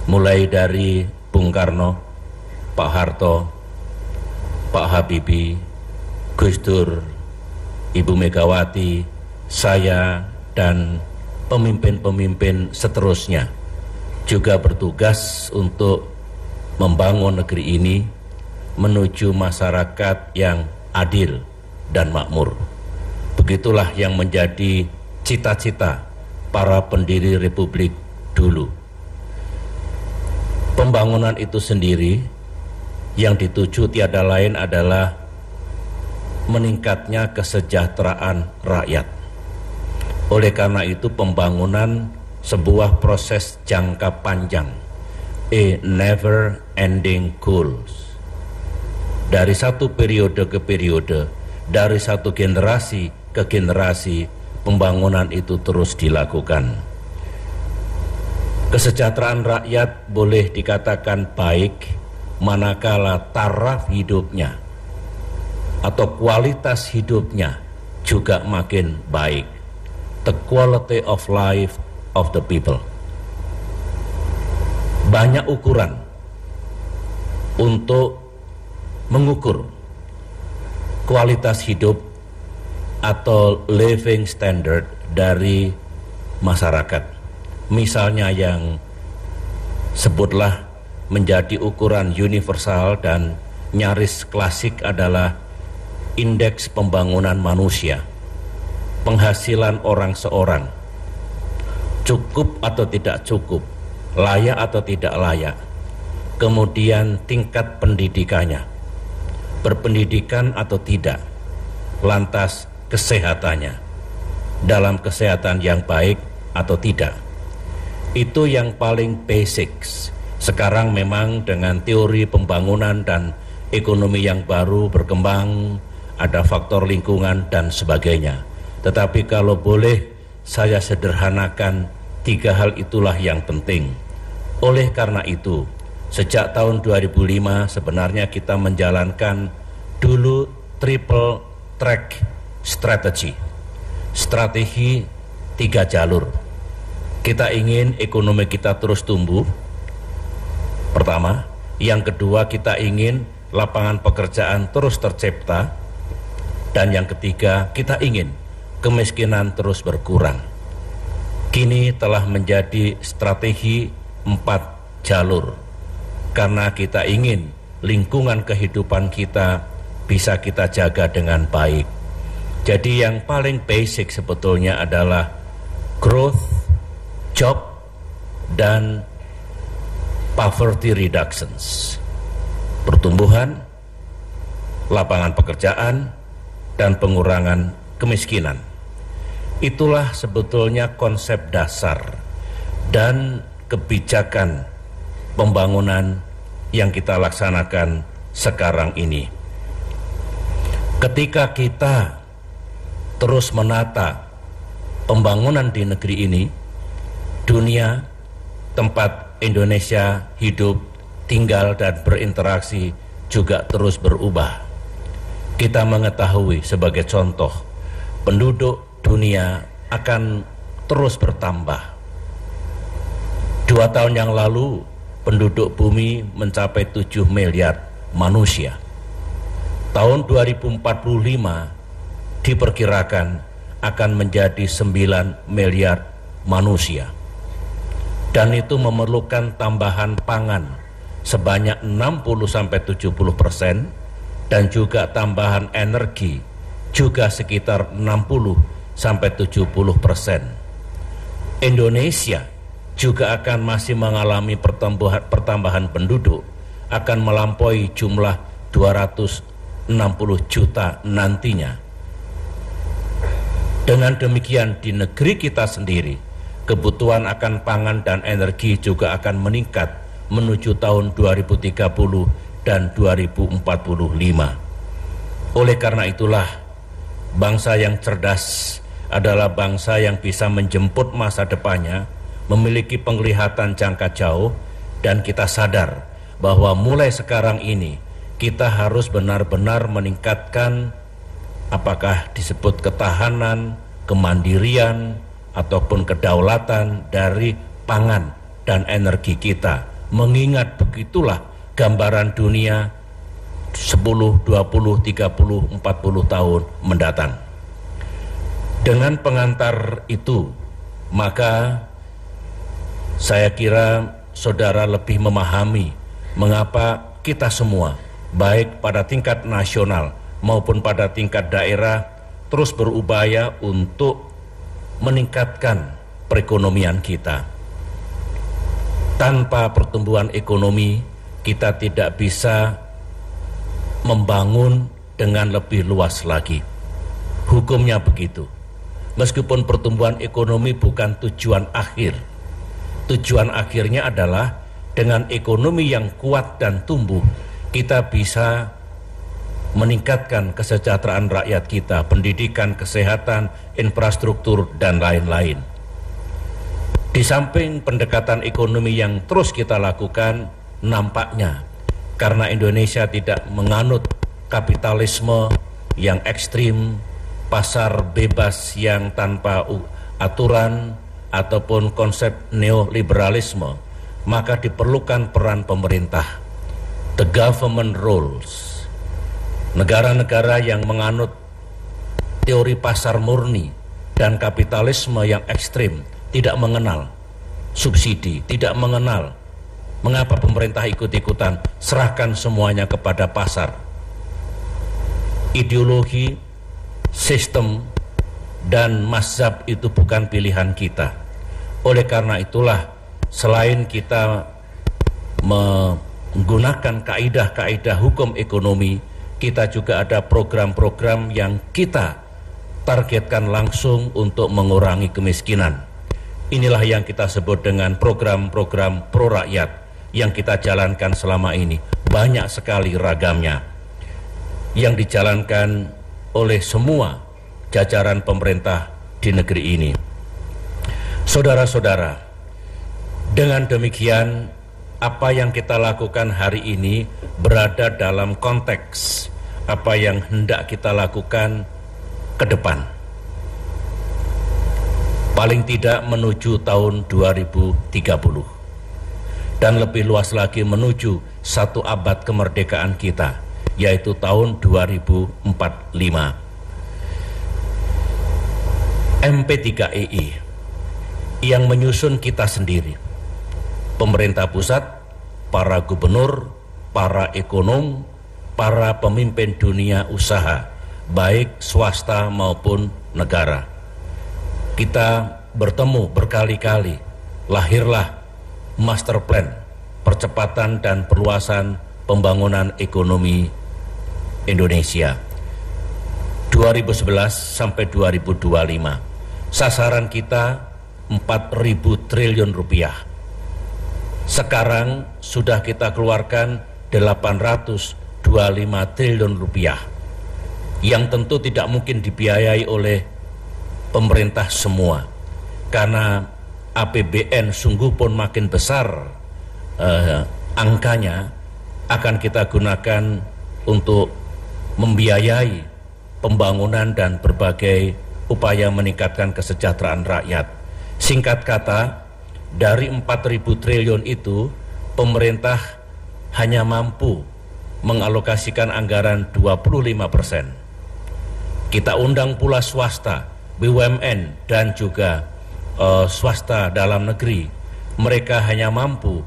Mulai dari Bung Karno, Pak Harto, Pak Habibie, Gus Dur, Ibu Megawati, saya, dan pemimpin-pemimpin seterusnya juga bertugas untuk membangun negeri ini menuju masyarakat yang adil dan makmur. Begitulah yang menjadi cita-cita para pendiri Republik dulu. Pembangunan itu sendiri yang dituju tiada lain adalah meningkatnya kesejahteraan rakyat. Oleh karena itu pembangunan sebuah proses jangka panjang, a never ending goals. Dari satu periode ke periode, dari satu generasi ke generasi, pembangunan itu terus dilakukan. Kesejahteraan rakyat boleh dikatakan baik manakala taraf hidupnya atau kualitas hidupnya juga makin baik. The quality of life of the people. Banyak ukuran untuk mengukur kualitas hidup atau living standard dari masyarakat. Misalnya yang sebutlah menjadi ukuran universal dan nyaris klasik adalah indeks pembangunan manusia. Penghasilan orang seorang, cukup atau tidak cukup, layak atau tidak layak, kemudian tingkat pendidikannya, berpendidikan atau tidak, lantas kesehatannya, dalam kesehatan yang baik atau tidak. Itu yang paling basics. Sekarang memang dengan teori pembangunan dan ekonomi yang baru berkembang, ada faktor lingkungan dan sebagainya. Tetapi kalau boleh saya sederhanakan, tiga hal itulah yang penting. Oleh karena itu, sejak tahun 2005 sebenarnya kita menjalankan dulu triple track strategy. Strategi 3 jalur. Kita ingin ekonomi kita terus tumbuh, pertama. Yang kedua, kita ingin lapangan pekerjaan terus tercipta. Dan yang ketiga, kita ingin kemiskinan terus berkurang. Kini telah menjadi strategi 4 jalur, karena kita ingin lingkungan kehidupan kita bisa kita jaga dengan baik. Jadi yang paling basic sebetulnya adalah growth, job, dan poverty reductions. Pertumbuhan, lapangan pekerjaan, dan pengurangan kemiskinan. Itulah sebetulnya konsep dasar dan kebijakan pembangunan yang kita laksanakan sekarang ini. Ketika kita terus menata pembangunan di negeri ini, dunia tempat Indonesia hidup, tinggal, dan berinteraksi juga terus berubah. Kita mengetahui sebagai contoh penduduk dunia akan terus bertambah. 2 tahun yang lalu penduduk bumi mencapai 7 miliar manusia. Tahun 2045 diperkirakan akan menjadi 9 miliar manusia. Dan itu memerlukan tambahan pangan sebanyak 60-70% dan juga tambahan energi juga sekitar 60-70%. Indonesia juga akan masih mengalami pertambahan penduduk, akan melampaui jumlah 260 juta nantinya. Dengan demikian di negeri kita sendiri, kebutuhan akan pangan dan energi juga akan meningkat menuju tahun 2030 dan 2045. Oleh karena itulah, bangsa yang cerdas adalah bangsa yang bisa menjemput masa depannya, memiliki penglihatan jangka jauh, dan kita sadar bahwa mulai sekarang ini kita harus benar-benar meningkatkan apakah disebut ketahanan, kemandirian, ataupun kedaulatan dari pangan dan energi kita. Mengingat begitulah gambaran dunia 10, 20, 30, 40 tahun mendatang. Dengan pengantar itu, maka saya kira saudara lebih memahami mengapa kita semua, baik pada tingkat nasional maupun pada tingkat daerah, terus berupaya untuk meningkatkan perekonomian kita. Tanpa pertumbuhan ekonomi, kita tidak bisa membangun dengan lebih luas lagi. Hukumnya begitu. Meskipun pertumbuhan ekonomi bukan tujuan akhir, tujuan akhirnya adalah dengan ekonomi yang kuat dan tumbuh, kita bisa meningkatkan kesejahteraan rakyat kita, pendidikan, kesehatan, infrastruktur, dan lain-lain. Di samping pendekatan ekonomi yang terus kita lakukan, nampaknya karena Indonesia tidak menganut kapitalisme yang ekstrim, pasar bebas yang tanpa aturan, ataupun konsep neoliberalisme, maka diperlukan peran pemerintah, the government roles. Negara-negara yang menganut teori pasar murni dan kapitalisme yang ekstrim tidak mengenal subsidi, tidak mengenal mengapa pemerintah ikut-ikutan, serahkan semuanya kepada pasar. Ideologi, sistem, dan mazhab itu bukan pilihan kita. Oleh karena itulah, selain kita menggunakan kaidah-kaidah hukum ekonomi, kita juga ada program-program yang kita targetkan langsung untuk mengurangi kemiskinan. Inilah yang kita sebut dengan program-program pro rakyat yang kita jalankan selama ini. Banyak sekali ragamnya yang dijalankan oleh semua jajaran pemerintah di negeri ini. Saudara-saudara, dengan demikian apa yang kita lakukan hari ini berada dalam konteks apa yang hendak kita lakukan ke depan. Paling tidak menuju tahun 2030 dan lebih luas lagi menuju 1 abad kemerdekaan kita, yaitu tahun 2045. MP3EI yang menyusun kita sendiri, pemerintah pusat, para gubernur, para ekonom, para pemimpin dunia usaha, baik swasta maupun negara. Kita bertemu berkali-kali, lahirlah master plan percepatan dan perluasan pembangunan ekonomi Indonesia 2011 sampai 2025. Sasaran kita 4.000 triliun rupiah. Sekarang sudah kita keluarkan 825 triliun rupiah, yang tentu tidak mungkin dibiayai oleh pemerintah semua, karena APBN sungguh pun makin besar angkanya, akan kita gunakan untuk membiayai pembangunan dan berbagai upaya meningkatkan kesejahteraan rakyat. Singkat kata, dari 4.000 triliun itu, pemerintah hanya mampu mengalokasikan anggaran 25%. Kita undang pula swasta, BUMN dan juga swasta dalam negeri. Mereka hanya mampu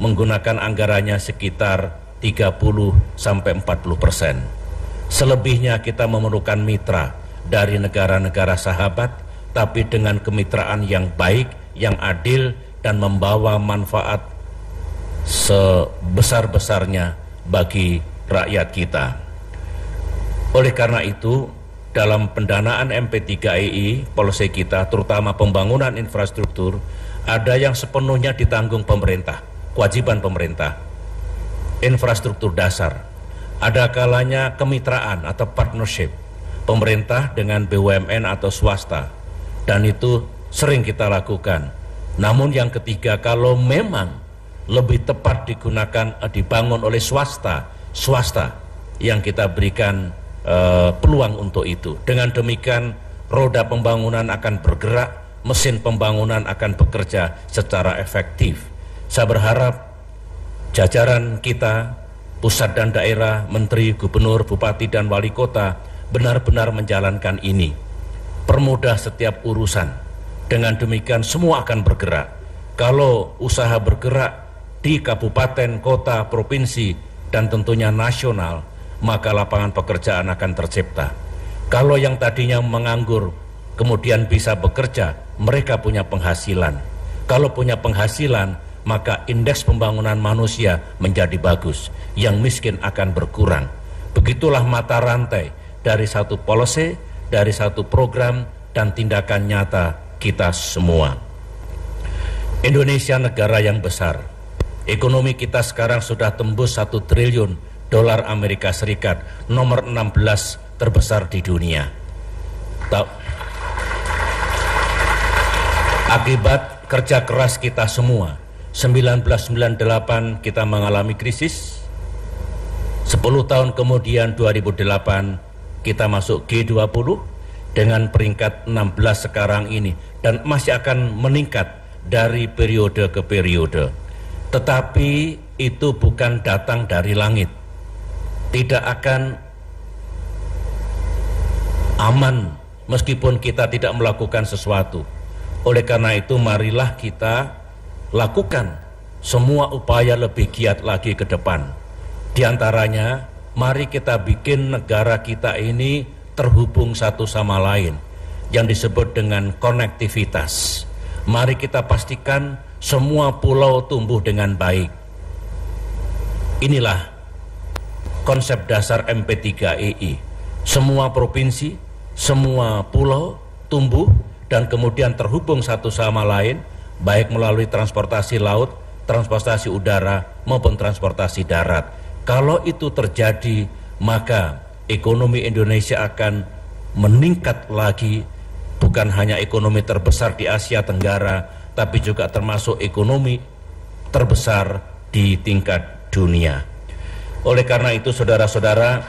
menggunakan anggarannya sekitar 30-40%. Selebihnya kita memerlukan mitra dari negara-negara sahabat, tapi dengan kemitraan yang baik, yang adil, dan membawa manfaat sebesar-besarnya bagi rakyat kita. Oleh karena itu, dalam pendanaan MP3EI, policy kita, terutama pembangunan infrastruktur, ada yang sepenuhnya ditanggung pemerintah, kewajiban pemerintah. Infrastruktur dasar, ada kalanya kemitraan atau partnership pemerintah dengan BUMN atau swasta, dan itu sering kita lakukan. Namun yang ketiga, kalau memang lebih tepat digunakan, dibangun oleh swasta yang kita berikan peluang untuk itu. Dengan demikian roda pembangunan akan bergerak, mesin pembangunan akan bekerja secara efektif. Saya berharap jajaran kita, pusat dan daerah, menteri, gubernur, bupati, dan wali kota benar-benar menjalankan ini. Permudah setiap urusan. Dengan demikian semua akan bergerak. Kalau usaha bergerak di kabupaten, kota, provinsi, dan tentunya nasional, maka lapangan pekerjaan akan tercipta. Kalau yang tadinya menganggur kemudian bisa bekerja, mereka punya penghasilan. Kalau punya penghasilan, maka indeks pembangunan manusia menjadi bagus. Yang miskin akan berkurang. Begitulah mata rantai dari satu policy, dari satu program dan tindakan nyata kita semua. Indonesia negara yang besar. Ekonomi kita sekarang sudah tembus 1 triliun dolar Amerika Serikat, nomor 16 terbesar di dunia. Akibat kerja keras kita semua, 1998 kita mengalami krisis, 10 tahun kemudian 2008 kita masuk G20 dengan peringkat 16 sekarang ini, dan masih akan meningkat dari periode ke periode. Tetapi itu bukan datang dari langit, tidak akan aman meskipun kita tidak melakukan sesuatu. Oleh karena itu marilah kita lakukan semua upaya lebih giat lagi ke depan. Di antaranya, mari kita bikin negara kita ini terhubung satu sama lain, yang disebut dengan konektivitas. Mari kita pastikan semua pulau tumbuh dengan baik. Inilah konsep dasar MP3EI. Semua provinsi, semua pulau tumbuh dan kemudian terhubung satu sama lain, baik melalui transportasi laut, transportasi udara, maupun transportasi darat. Kalau itu terjadi, maka ekonomi Indonesia akan meningkat lagi, bukan hanya ekonomi terbesar di Asia Tenggara, tapi juga termasuk ekonomi terbesar di tingkat dunia. Oleh karena itu, saudara-saudara,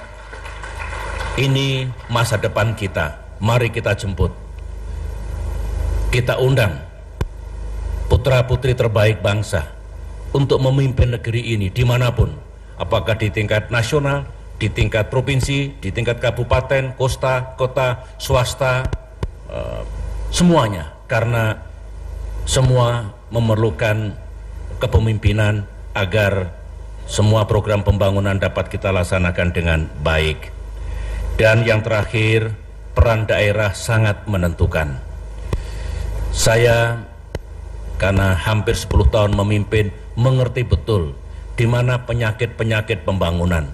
ini masa depan kita. Mari kita jemput. Kita undang putra-putri terbaik bangsa untuk memimpin negeri ini dimanapun, apakah di tingkat nasional, di tingkat provinsi, di tingkat kabupaten, kota, swasta, semuanya, karena semua memerlukan kepemimpinan agar semua program pembangunan dapat kita laksanakan dengan baik. Dan yang terakhir, peran daerah sangat menentukan. Saya karena hampir 10 tahun memimpin, mengerti betul di mana penyakit-penyakit pembangunan,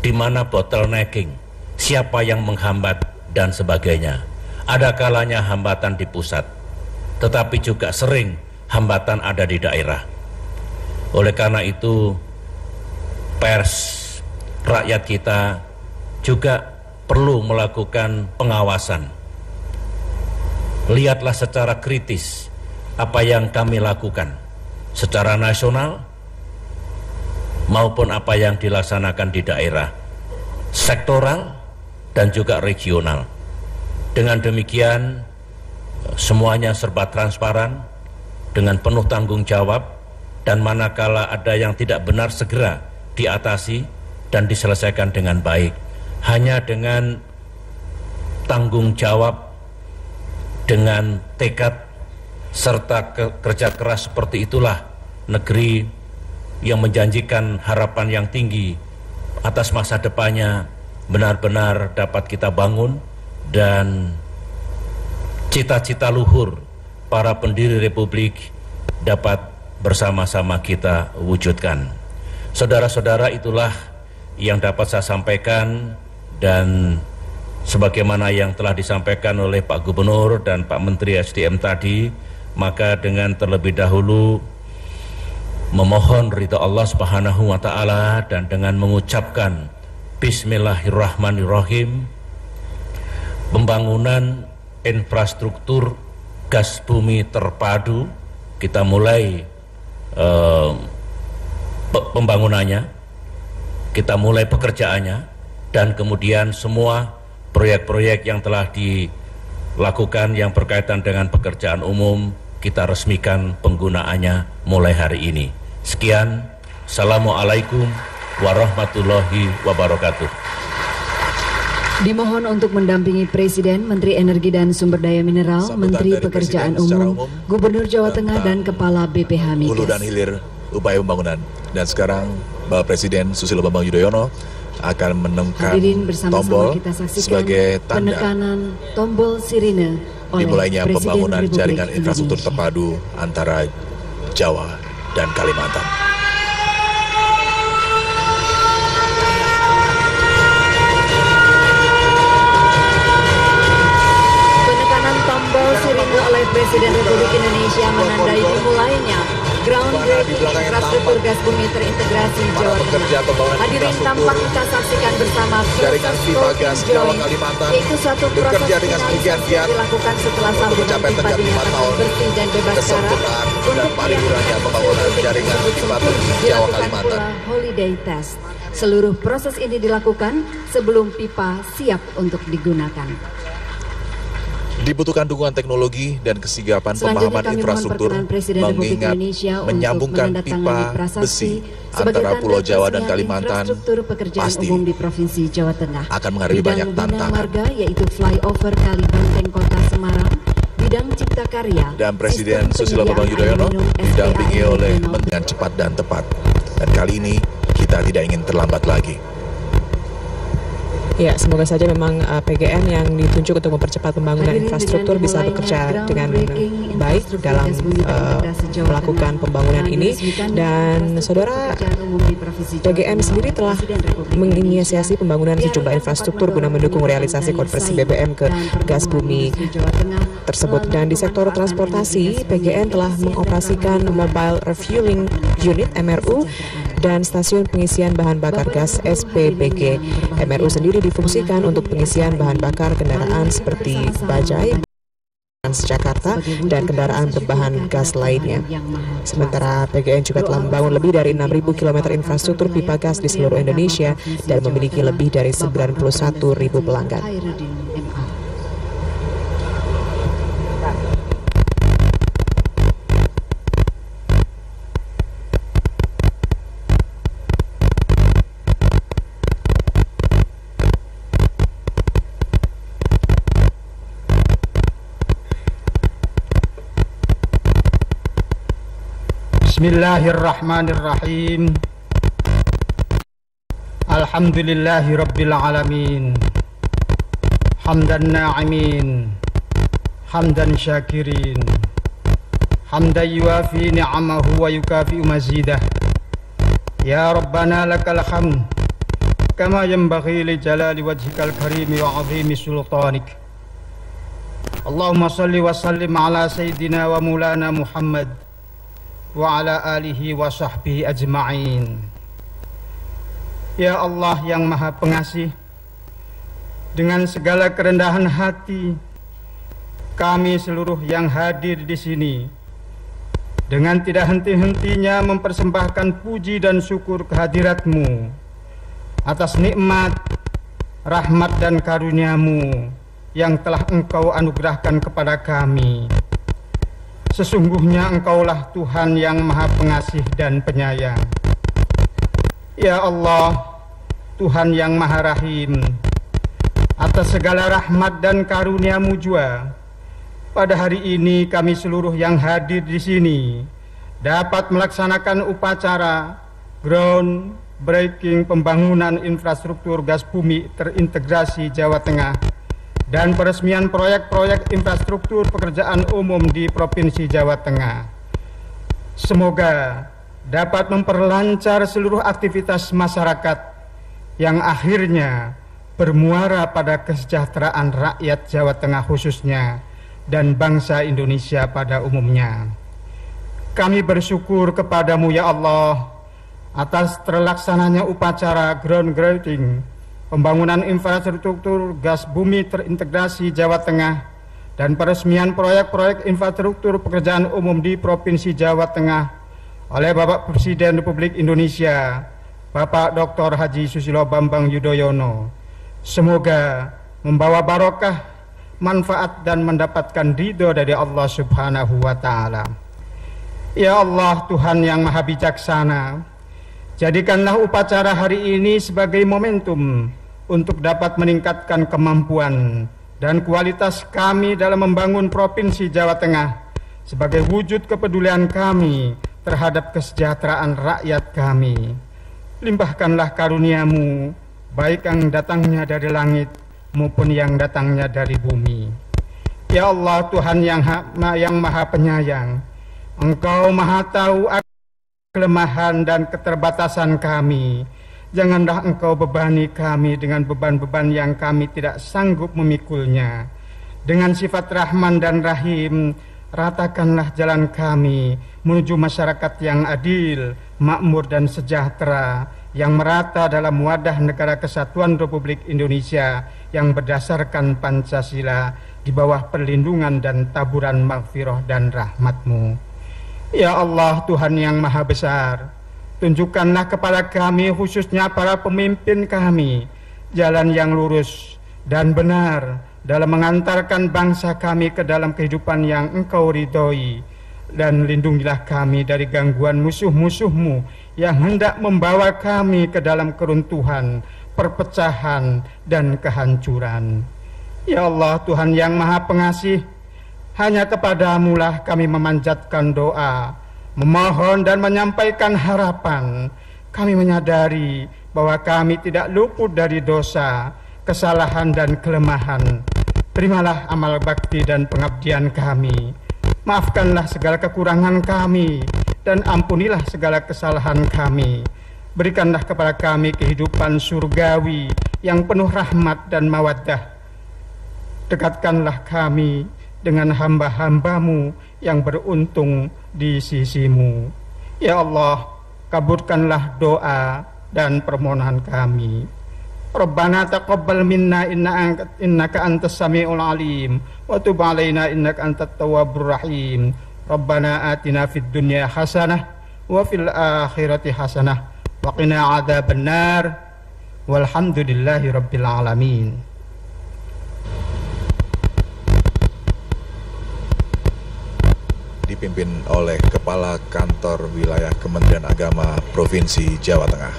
di mana bottlenecking, siapa yang menghambat dan sebagainya. Ada kalanya hambatan di pusat, tetapi juga sering hambatan ada di daerah. Oleh karena itu, pers, rakyat kita juga perlu melakukan pengawasan. Lihatlah secara kritis apa yang kami lakukan secara nasional maupun apa yang dilaksanakan di daerah, sektoral dan juga regional. Dengan demikian semuanya serba transparan, dengan penuh tanggung jawab, dan manakala ada yang tidak benar segera diatasi dan diselesaikan dengan baik. Hanya dengan tanggung jawab, dengan tekad serta kerja keras seperti itulah negeri yang menjanjikan harapan yang tinggi atas masa depannya benar-benar dapat kita bangun, dan cita-cita luhur para pendiri Republik dapat bersama-sama kita wujudkan. Saudara-saudara, itulah yang dapat saya sampaikan, dan sebagaimana yang telah disampaikan oleh Pak Gubernur dan Pak Menteri SDM tadi, maka dengan terlebih dahulu memohon ridha Allah Subhanahu wa Ta'ala, dan dengan mengucapkan Bismillahirrahmanirrahim, pembangunan infrastruktur gas bumi terpadu kita mulai pembangunannya, kita mulai pekerjaannya, dan kemudian semua proyek-proyek yang telah dilakukan yang berkaitan dengan pekerjaan umum kita resmikan penggunaannya mulai hari ini. Sekian, Assalamualaikum warahmatullahi wabarakatuh. Dimohon untuk mendampingi Presiden, Menteri Energi dan Sumber Daya Mineral, Menteri Pekerjaan Umum, Gubernur Jawa Tengah, dan Kepala BPH Migas. Hulu dan hilir upaya pembangunan. Dan sekarang Bapak Presiden Susilo Bambang Yudhoyono akan menekan tombol sebagai tanda penekanan tombol sirine oleh dimulainya Presiden pembangunan Republik jaringan infrastruktur Indonesia terpadu antara Jawa dan Kalimantan. Penekanan tombol sirine oleh Presiden Republik Indonesia menandai dimulainya groundbreaking infrastruktur gas bumi terintegrasi Jawa Tengah. Hadirin, tampak kita saksikan bersama jaringan pipa gas Jawa Kalimantan yaitu satu proses bekerja dengan sedemikian giat dilakukan setelah sambutan pipa dinyatakan bersih dan bebas karat. Dan paripurna pembangunan jaringan pipa Jawa Kalimantan. Holiday test. Seluruh proses ini dilakukan sebelum pipa siap untuk digunakan. Dibutuhkan dukungan teknologi dan kesigapan pemahaman infrastruktur mengingat menyambungkan pipa besi antara Pulau Jawa dan Kalimantan pasti di Provinsi Jawa Tengah akan menghadapi banyak tantangan. Marga yaitu flyover Kali Banteng Kota Semarang, bidang cipta karya, dan Presiden Susilo Bambang Yudhoyono didampingi oleh dengan cepat dan tepat. Dan kali ini kita tidak ingin terlambat lagi. Ya, semoga saja memang PGN yang ditunjuk untuk mempercepat pembangunan infrastruktur bisa bekerja dengan baik dalam melakukan pembangunan ini. Dan saudara, PGN sendiri telah menginisiasi pembangunan sejumlah infrastruktur guna mendukung realisasi konversi BBM ke gas bumi tersebut. Dan di sektor transportasi, PGN telah mengoperasikan Mobile Refueling Unit (MRU) dan stasiun pengisian bahan bakar gas (SPBG). MRU sendiri difungsikan untuk pengisian bahan bakar kendaraan seperti bajai, Transjakarta, dan kendaraan berbahan gas lainnya. Sementara PGN juga telah membangun lebih dari 6.000 km infrastruktur pipa gas di seluruh Indonesia dan memiliki lebih dari 91.000 pelanggan. Bismillahirrahmanirrahim. Alhamdulillahi rabbil alamin. Hamdan na'imin, hamdan syakirin, hamdan yuafi ni'amahu wa yukafi'u mazidah. Ya Rabbana lakal hamd kama yanbaghi li jalali wajhikal karimi wa 'azimi sultanik. Allahumma salli wa sallim ala sayyidina wa maulana Muhammad wa ala alihi wa sahbihi ajma'in. Ya Allah yang Maha Pengasih, dengan segala kerendahan hati kami seluruh yang hadir di sini dengan tidak henti-hentinya mempersembahkan puji dan syukur kehadirat-Mu atas nikmat, rahmat dan karunia-Mu yang telah Engkau anugerahkan kepada kami. Sesungguhnya Engkaulah Tuhan yang Maha Pengasih dan Penyayang. Ya Allah, Tuhan yang Maha Rahim, atas segala rahmat dan karunia-Mu jua, pada hari ini kami seluruh yang hadir di sini dapat melaksanakan upacara groundbreaking pembangunan infrastruktur gas bumi terintegrasi Jawa Tengah dan peresmian proyek-proyek infrastruktur pekerjaan umum di Provinsi Jawa Tengah. Semoga dapat memperlancar seluruh aktivitas masyarakat yang akhirnya bermuara pada kesejahteraan rakyat Jawa Tengah khususnya dan bangsa Indonesia pada umumnya. Kami bersyukur kepadamu ya Allah atas terlaksananya upacara groundbreaking pembangunan infrastruktur gas bumi terintegrasi Jawa Tengah dan peresmian proyek-proyek infrastruktur pekerjaan umum di Provinsi Jawa Tengah oleh Bapak Presiden Republik Indonesia, Bapak Dr. Haji Susilo Bambang Yudhoyono. Semoga membawa barokah, manfaat dan mendapatkan ridho dari Allah Subhanahu wa Ta'ala. Ya Allah, Tuhan yang Maha Bijaksana, jadikanlah upacara hari ini sebagai momentum untuk dapat meningkatkan kemampuan dan kualitas kami dalam membangun Provinsi Jawa Tengah sebagai wujud kepedulian kami terhadap kesejahteraan rakyat kami. Limpahkanlah karunia-Mu, baik yang datangnya dari langit maupun yang datangnya dari bumi. Ya Allah, Tuhan yang Maha Penyayang, Engkau Maha tahu kelemahan dan keterbatasan kami. Janganlah Engkau bebani kami dengan beban-beban yang kami tidak sanggup memikulnya. Dengan sifat Rahman dan Rahim, ratakanlah jalan kami menuju masyarakat yang adil, makmur dan sejahtera, yang merata dalam wadah negara kesatuan Republik Indonesia yang berdasarkan Pancasila di bawah perlindungan dan taburan maghfirah dan rahmat-Mu. Ya Allah, Tuhan yang Maha Besar, tunjukkanlah kepada kami khususnya para pemimpin kami jalan yang lurus dan benar dalam mengantarkan bangsa kami ke dalam kehidupan yang Engkau ridhoi, dan lindungilah kami dari gangguan musuh-musuh-Mu yang hendak membawa kami ke dalam keruntuhan, perpecahan dan kehancuran. Ya Allah, Tuhan yang Maha Pengasih, hanya kepadamu lah kami memanjatkan doa, memohon dan menyampaikan harapan. Kami menyadari bahwa kami tidak luput dari dosa, kesalahan dan kelemahan. Terimalah amal bakti dan pengabdian kami. Maafkanlah segala kekurangan kami dan ampunilah segala kesalahan kami. Berikanlah kepada kami kehidupan surgawi yang penuh rahmat dan mawaddah. Dekatkanlah kami dengan hamba-hamba-Mu yang beruntung di sisi-Mu. Ya Allah, kabulkanlah doa dan permohonan kami. Rabbana taqabbal minna innaka antas samiul alim wa tub alaina innaka antat tawwabur rahim. Rabbana atina fid dunya hasanah wa fil akhirati hasanah wa qina adzabannar. Walhamdulillahi rabbil alamin. Dipimpin oleh Kepala Kantor Wilayah Kementerian Agama Provinsi Jawa Tengah.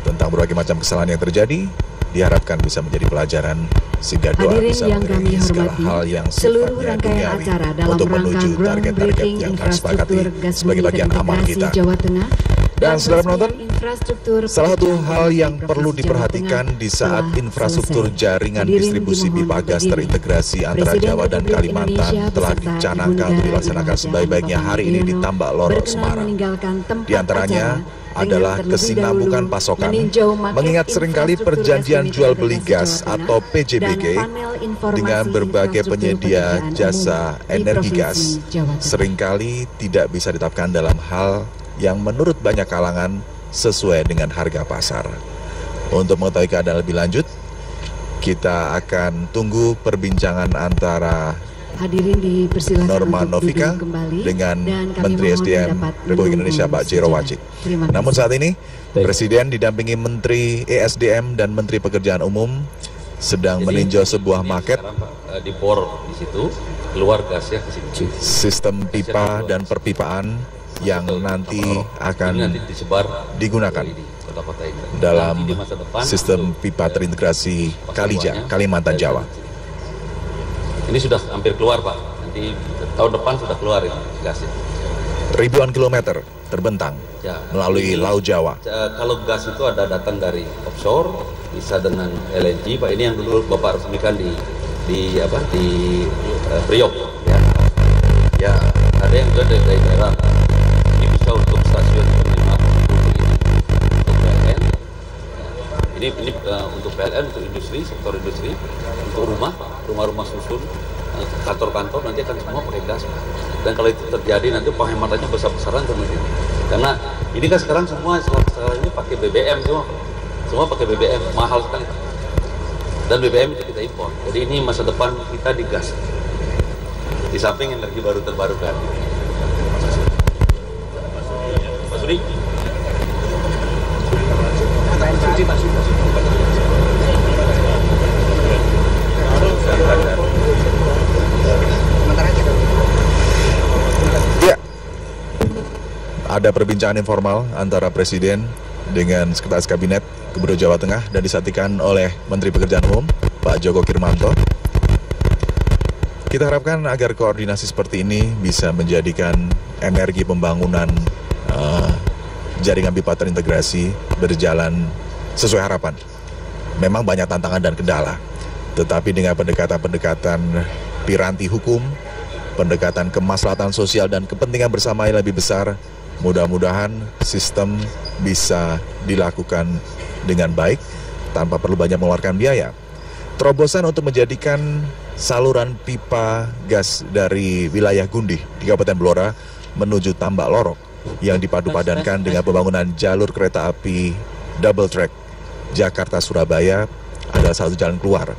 Tentang berbagai macam kesalahan yang terjadi, diharapkan bisa menjadi pelajaran sehingga doa Hadirin bisa yang kami mengiringi segala hormati, hal yang seluruh sifatnya rangkaian duniawi acara dalam untuk rangka menuju target-target groundbreaking yang telah disepakati infrastruktur gas sebagai bumi bagian amal terintegrasi kita. Jawa Tengah. Dan saudara penonton, infrastruktur salah satu hal yang Provinsi perlu Jawa diperhatikan Tengah di saat telah infrastruktur selesai. jaringan Hadirin distribusi dimohon pipa gas berdiri. terintegrasi antara Presiden Jawa dan Republik Kalimantan Indonesia telah beserta dicanangkan Ibu untuk Negara dilaksanakan Ibu sebaik-baiknya Bapak hari ini di Yudhoyono Tambak Lorok, berkenan Semarang. meninggalkan tempat Di antaranya acara adalah dengan terlebih kesinambungan dahulu pasokan, meninjau maket mengingat seringkali infrastruktur perjanjian gas jual bumi beli gas Jawa Tengah atau PJBG dan panel informasi dengan berbagai infrastruktur penyedia pekerjaan jasa umum di energi Provinsi gas Jawa Tengah. seringkali tidak bisa ditetapkan dalam hal yang menurut banyak kalangan sesuai dengan harga pasar. Untuk mengetahui keadaan lebih lanjut, kita akan tunggu perbincangan antara Hadirin dipersilakan Norma untuk Novika duduk kembali dengan dan kami Menteri mohon SDM mendapat Republik Indonesia Pak Jero sejenak. Wacik. Terima kasih. Namun saat ini Presiden didampingi Menteri ESDM dan Menteri Pekerjaan Umum sedang meninjau sebuah market. Dibor di situ, keluar gasnya ke situ. Sistem pipa dan perpipaan yang nanti akan digunakan dalam sistem pipa terintegrasi Kalija, Kalimantan Jawa. Ini sudah hampir keluar, Pak. Nanti tahun depan sudah keluar ini gasnya. Ribuan kilometer terbentang melalui Laut Jawa. Kalau gas itu ada datang dari offshore, bisa dengan LNG, Pak. Ini yang dulu Bapak resmikan di Priok, ya. Ya, ada yang juga dari daerah. Ini bisa untuk stasiun penerima untuk PLN. Ini untuk PLN, untuk industri, sektor industri, untuk rumah-rumah susun, kantor-kantor nanti akan semua pakai gas. Dan kalau itu terjadi nanti penghematannya besar-besaran kemudian. Karena ini kan sekarang ini pakai BBM semua pakai BBM, mahal sekali. Dan BBM itu kita impor. Jadi ini masa depan kita di gas. Di samping energi baru terbarukan. Pak Sudi. Ya, ada perbincangan informal antara Presiden dengan Sekretaris Kabinet Gubernur Jawa Tengah dan disaksikan oleh Menteri Pekerjaan Umum Pak Joko Kirmanto. Kita harapkan agar koordinasi seperti ini bisa menjadikan energi pembangunan jaringan pipa terintegrasi berjalan sesuai harapan. Memang banyak tantangan dan kendala, tetapi dengan pendekatan-pendekatan piranti hukum, pendekatan kemaslahatan sosial dan kepentingan bersama yang lebih besar, mudah-mudahan sistem bisa dilakukan dengan baik tanpa perlu banyak mengeluarkan biaya. Terobosan untuk menjadikan saluran pipa gas dari wilayah Gundih di Kabupaten Blora menuju Tambak Lorok yang dipadu-padankan dengan pembangunan jalur kereta api double track Jakarta-Surabaya adalah satu jalan keluar.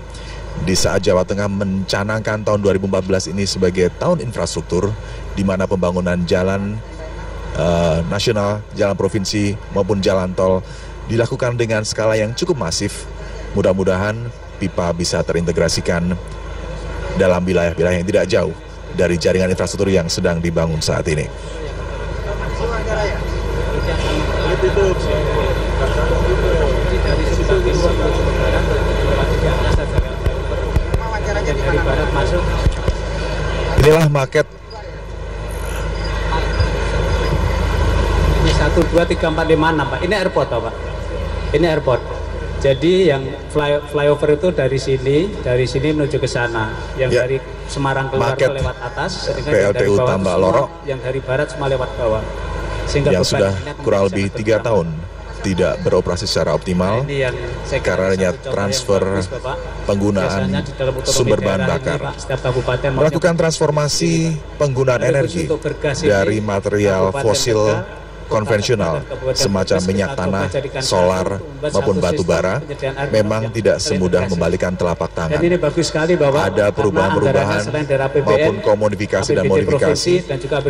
Di saat Jawa Tengah mencanangkan tahun 2014 ini sebagai tahun infrastruktur, di mana pembangunan jalan nasional, jalan provinsi maupun jalan tol dilakukan dengan skala yang cukup masif. Mudah-mudahan pipa bisa terintegrasikan dalam wilayah-wilayah yang tidak jauh dari jaringan infrastruktur yang sedang dibangun saat ini. Inilah market. Ini 1, 2, 3, 4, 5, 6, Pak. Ini airport, Pak. Ini airport. Jadi yang flyover itu dari sini menuju ke sana. Yang dari Semarang keluar itu lewat atas, PLTU Tambak Lorok. Yang dari barat semua lewat bawah. Sehingga yang sudah kurang lebih 3 tahun tidak beroperasi secara optimal karena adanya transfer penggunaan sumber bahan bakar. Melakukan transformasi penggunaan energi dari material fosil konvensional semacam minyak tanah, solar maupun batu bara memang tidak semudah membalikan telapak tangan. Ada perubahan-perubahan maupun komodifikasi dan modifikasi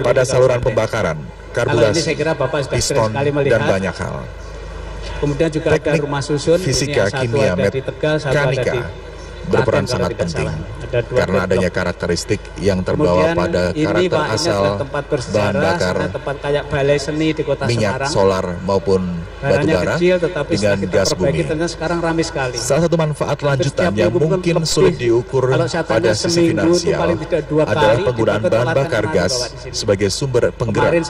pada saluran pembakaran, karburasi, piston dan banyak hal. Kemudian juga teknik ada rumah susun, fisika, kimia, mekanika berperan sangat penting karena adanya karakteristik yang terbawa pada karakter asal bahan bakar minyak, solar maupun batu bara dengan gas bumi. Salah satu manfaat lanjutan yang mungkin sulit diukur pada sisi finansial adalah penggunaan bahan bakar gas sebagai sumber penggerak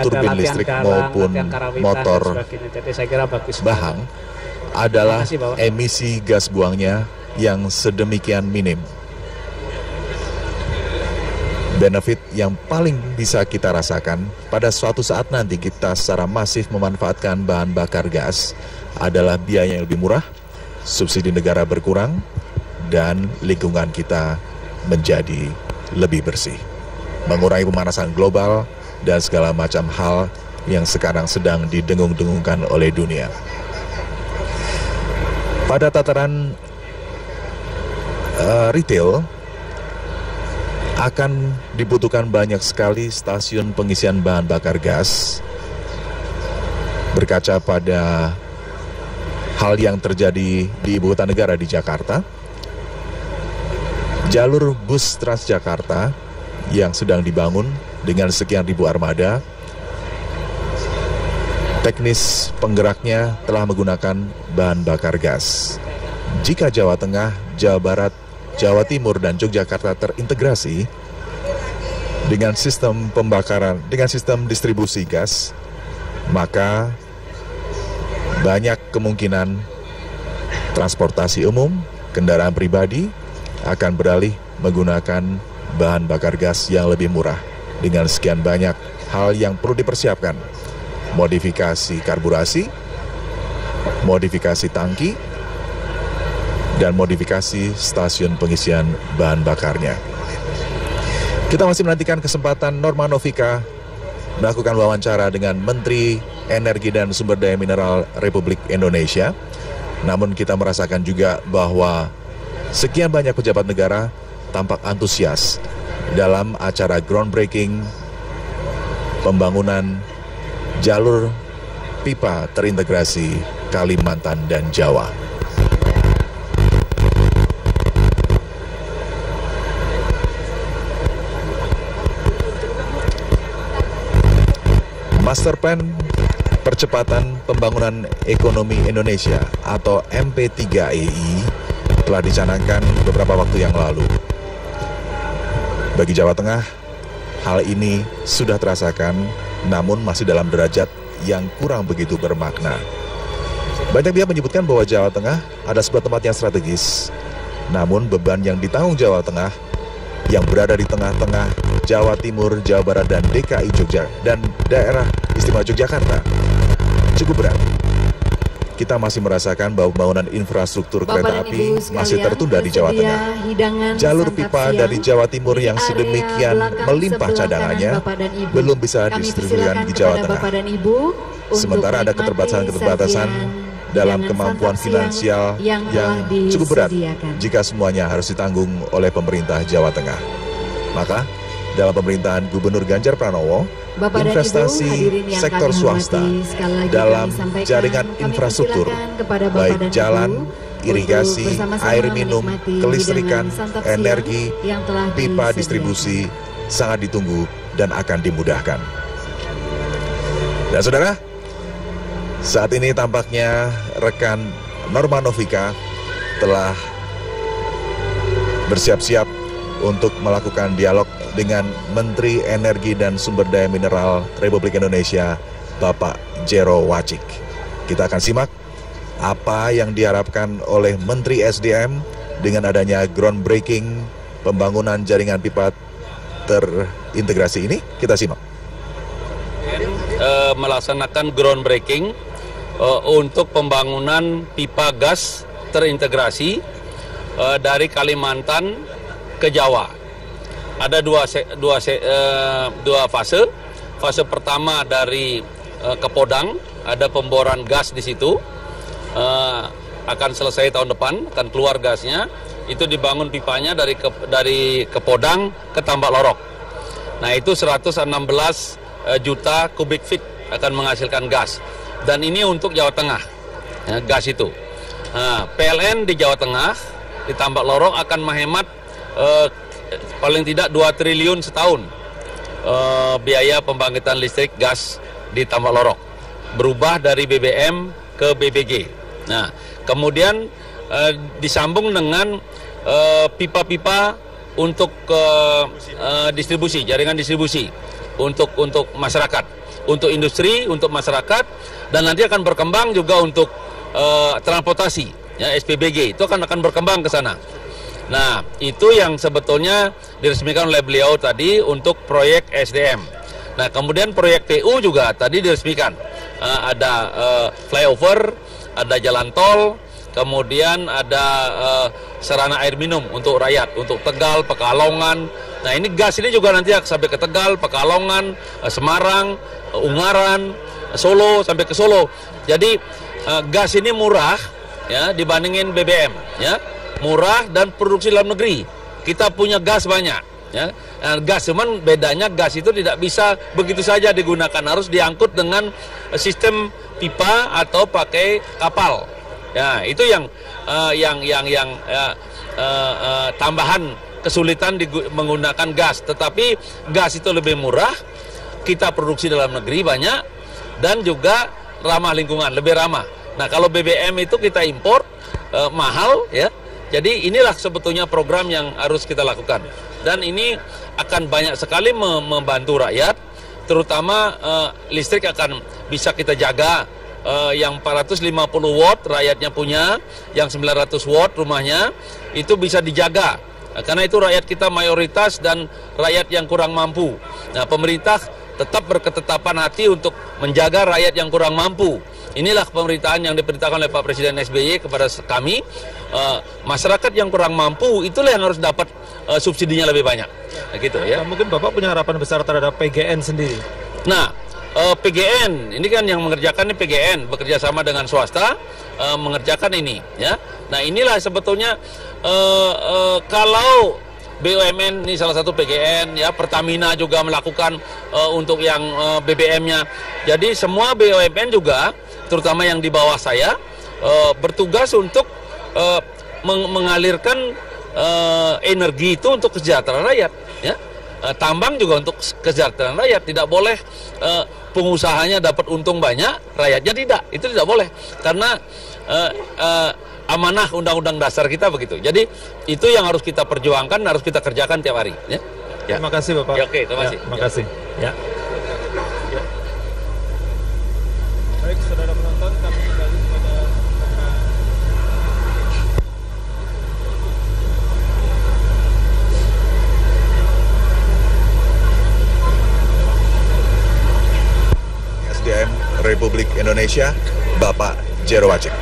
turbin listrik maupun motor bahang adalah emisi gas buangnya yang sedemikian minim. Benefit yang paling bisa kita rasakan pada suatu saat nanti kita secara masif memanfaatkan bahan bakar gas adalah biaya yang lebih murah, subsidi negara berkurang, dan lingkungan kita menjadi lebih bersih. Mengurangi pemanasan global dan segala macam hal yang sekarang sedang didengung-dengungkan oleh dunia. Pada tataran retail akan dibutuhkan banyak sekali stasiun pengisian bahan bakar gas. Berkaca pada hal yang terjadi di ibu kota negara di Jakarta. Jalur bus Transjakarta yang sedang dibangun dengan sekian ribu armada, teknis penggeraknya telah menggunakan bahan bakar gas. Jika Jawa Tengah, Jawa Barat, Jawa Timur, dan Yogyakarta terintegrasi dengan sistem pembakaran, dengan sistem distribusi gas, maka banyak kemungkinan transportasi umum, kendaraan pribadi akan beralih menggunakan bahan bakar gas yang lebih murah. Dengan sekian banyak hal yang perlu dipersiapkan, modifikasi karburasi, modifikasi tangki, dan modifikasi stasiun pengisian bahan bakarnya. Kita masih menantikan kesempatan Norma Novika melakukan wawancara dengan Menteri Energi dan Sumber Daya Mineral Republik Indonesia. Namun kita merasakan juga bahwa sekian banyak pejabat negara tampak antusias dalam acara groundbreaking pembangunan jalur pipa terintegrasi Kalimantan dan Jawa. Master Plan Percepatan Pembangunan Ekonomi Indonesia atau MP3EI telah dicanangkan beberapa waktu yang lalu. Bagi Jawa Tengah, hal ini sudah terasakan, namun masih dalam derajat yang kurang begitu bermakna. Banyak pihak menyebutkan bahwa Jawa Tengah ada sebuah tempat yang strategis, namun beban yang ditanggung Jawa Tengah yang berada di tengah-tengah Jawa Timur, Jawa Barat, dan DKI Jogja dan daerah istimewa Yogyakarta cukup berat. Kita masih merasakan bahwa pembangunan infrastruktur kereta api masih tertunda di Jawa Tengah. Jalur pipa dari Jawa Timur yang sedemikian melimpah cadangannya belum bisa didistribusikan di Jawa Tengah. Sementara ada keterbatasan dalam kemampuan finansial yang cukup berat jika semuanya harus ditanggung oleh pemerintah Jawa Tengah. Maka dalam pemerintahan Gubernur Ganjar Pranowo, investasi sektor swasta dalam jaringan infrastruktur, baik jalan, irigasi, air minum, kelistrikan, energi, pipa distribusi, sangat ditunggu dan akan dimudahkan. Dan saudara, saat ini tampaknya rekan Norma Novika telah bersiap-siap untuk melakukan dialog dengan Menteri Energi dan Sumber Daya Mineral Republik Indonesia, Bapak Jero Wacik. Kita akan simak apa yang diharapkan oleh Menteri SDM dengan adanya groundbreaking pembangunan jaringan pipa terintegrasi ini. Kita simak. Melaksanakan groundbreaking untuk pembangunan pipa gas terintegrasi dari Kalimantan ke Jawa. Ada dua fase. Fase pertama dari Kepodang, ada pemboran gas di situ, akan selesai tahun depan, akan keluar gasnya. Itu dibangun pipanya dari Kepodang ke Tambak Lorok. Nah itu 116 juta kubik feet akan menghasilkan gas. Dan ini untuk Jawa Tengah, ya, gas itu. Nah, PLN di Jawa Tengah, di Tambak Lorok akan menghemat paling tidak 2 triliun setahun biaya pembangkitan listrik gas di Tambak Lorok, berubah dari BBM ke BBG. Nah, kemudian disambung dengan pipa-pipa untuk distribusi, jaringan distribusi untuk masyarakat, untuk industri, untuk masyarakat, dan nanti akan berkembang juga untuk transportasi, ya, SPBG itu akan berkembang ke sana. Nah, itu yang sebetulnya diresmikan oleh beliau tadi untuk proyek SDM. Nah, kemudian proyek PU juga tadi diresmikan. Ada flyover, ada jalan tol, kemudian ada sarana air minum untuk rakyat, untuk Tegal, Pekalongan. Nah, ini gas ini juga nanti sampai ke Tegal, Pekalongan, Semarang, Ungaran, Solo, sampai ke Solo. Jadi gas ini murah, ya, dibandingin BBM, ya. Murah dan produksi dalam negeri. Kita punya gas banyak, ya. Gas, cuman bedanya gas itu tidak bisa begitu saja digunakan, harus diangkut dengan sistem pipa atau pakai kapal. Ya, itu yang tambahan kesulitan menggunakan gas. Tetapi gas itu lebih murah, kita produksi dalam negeri banyak, dan juga ramah lingkungan, lebih ramah. Nah, kalau BBM itu kita impor mahal, ya. Jadi inilah sebetulnya program yang harus kita lakukan. Dan ini akan banyak sekali membantu rakyat, terutama listrik akan bisa kita jaga. Yang 450 watt rakyatnya punya, yang 900 watt rumahnya, itu bisa dijaga. Karena itu rakyat kita mayoritas dan rakyat yang kurang mampu. Nah, pemerintah tetap berketetapan hati untuk menjaga rakyat yang kurang mampu. Inilah pemerintahan yang diperintahkan oleh Pak Presiden SBY kepada kami. Masyarakat yang kurang mampu, itulah yang harus dapat subsidinya lebih banyak. Nah, gitu ya. Mungkin Bapak punya harapan besar terhadap PGN sendiri. Nah, PGN ini kan yang mengerjakan ini PGN bekerja sama dengan swasta mengerjakan ini, ya. Nah, inilah sebetulnya kalau BUMN ini salah satu PGN, ya, Pertamina juga melakukan untuk yang BBM-nya. Jadi semua BUMN juga, terutama yang di bawah saya, bertugas untuk mengalirkan energi itu untuk kesejahteraan rakyat, ya. Tambang juga untuk kesejahteraan rakyat, tidak boleh pengusahanya dapat untung banyak, rakyatnya tidak, itu tidak boleh, karena amanah undang-undang dasar kita begitu. Jadi itu yang harus kita perjuangkan, harus kita kerjakan tiap hari. Ya. Ya. Terima kasih Bapak. Ya, oke, terima kasih. Terima kasih. Ya. Baik, saudara penonton, kami kembali kepada SDM Republik Indonesia, Bapak Jero Wacik.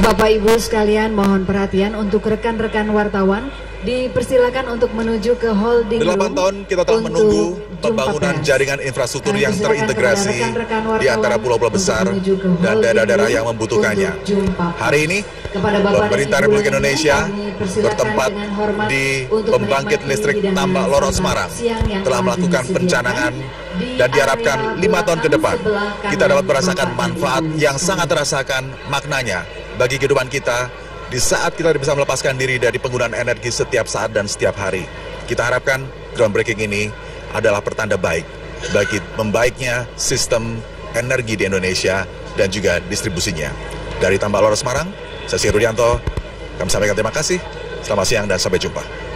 Bapak Ibu sekalian, mohon perhatian untuk rekan-rekan wartawan, dipersilakan untuk menuju ke holding 8 tahun kita telah menunggu pembangunan jaringan infrastruktur yang terintegrasi di antara pulau-pulau besar dan daerah-daerah yang membutuhkannya. Hari ini, pemerintah Republik Indonesia bertempat di pembangkit listrik Tambak Lorok Semarang telah melakukan pencanangan, dan diharapkan 5 tahun ke depan kita dapat merasakan manfaat yang sangat terasakan maknanya bagi kehidupan kita di saat kita bisa melepaskan diri dari penggunaan energi setiap saat dan setiap hari. Kita harapkan groundbreaking ini adalah pertanda baik bagi membaiknya sistem energi di Indonesia dan juga distribusinya. Dari Tambak Lorok Semarang, saya Rudianto, kami sampaikan terima kasih, selamat siang dan sampai jumpa.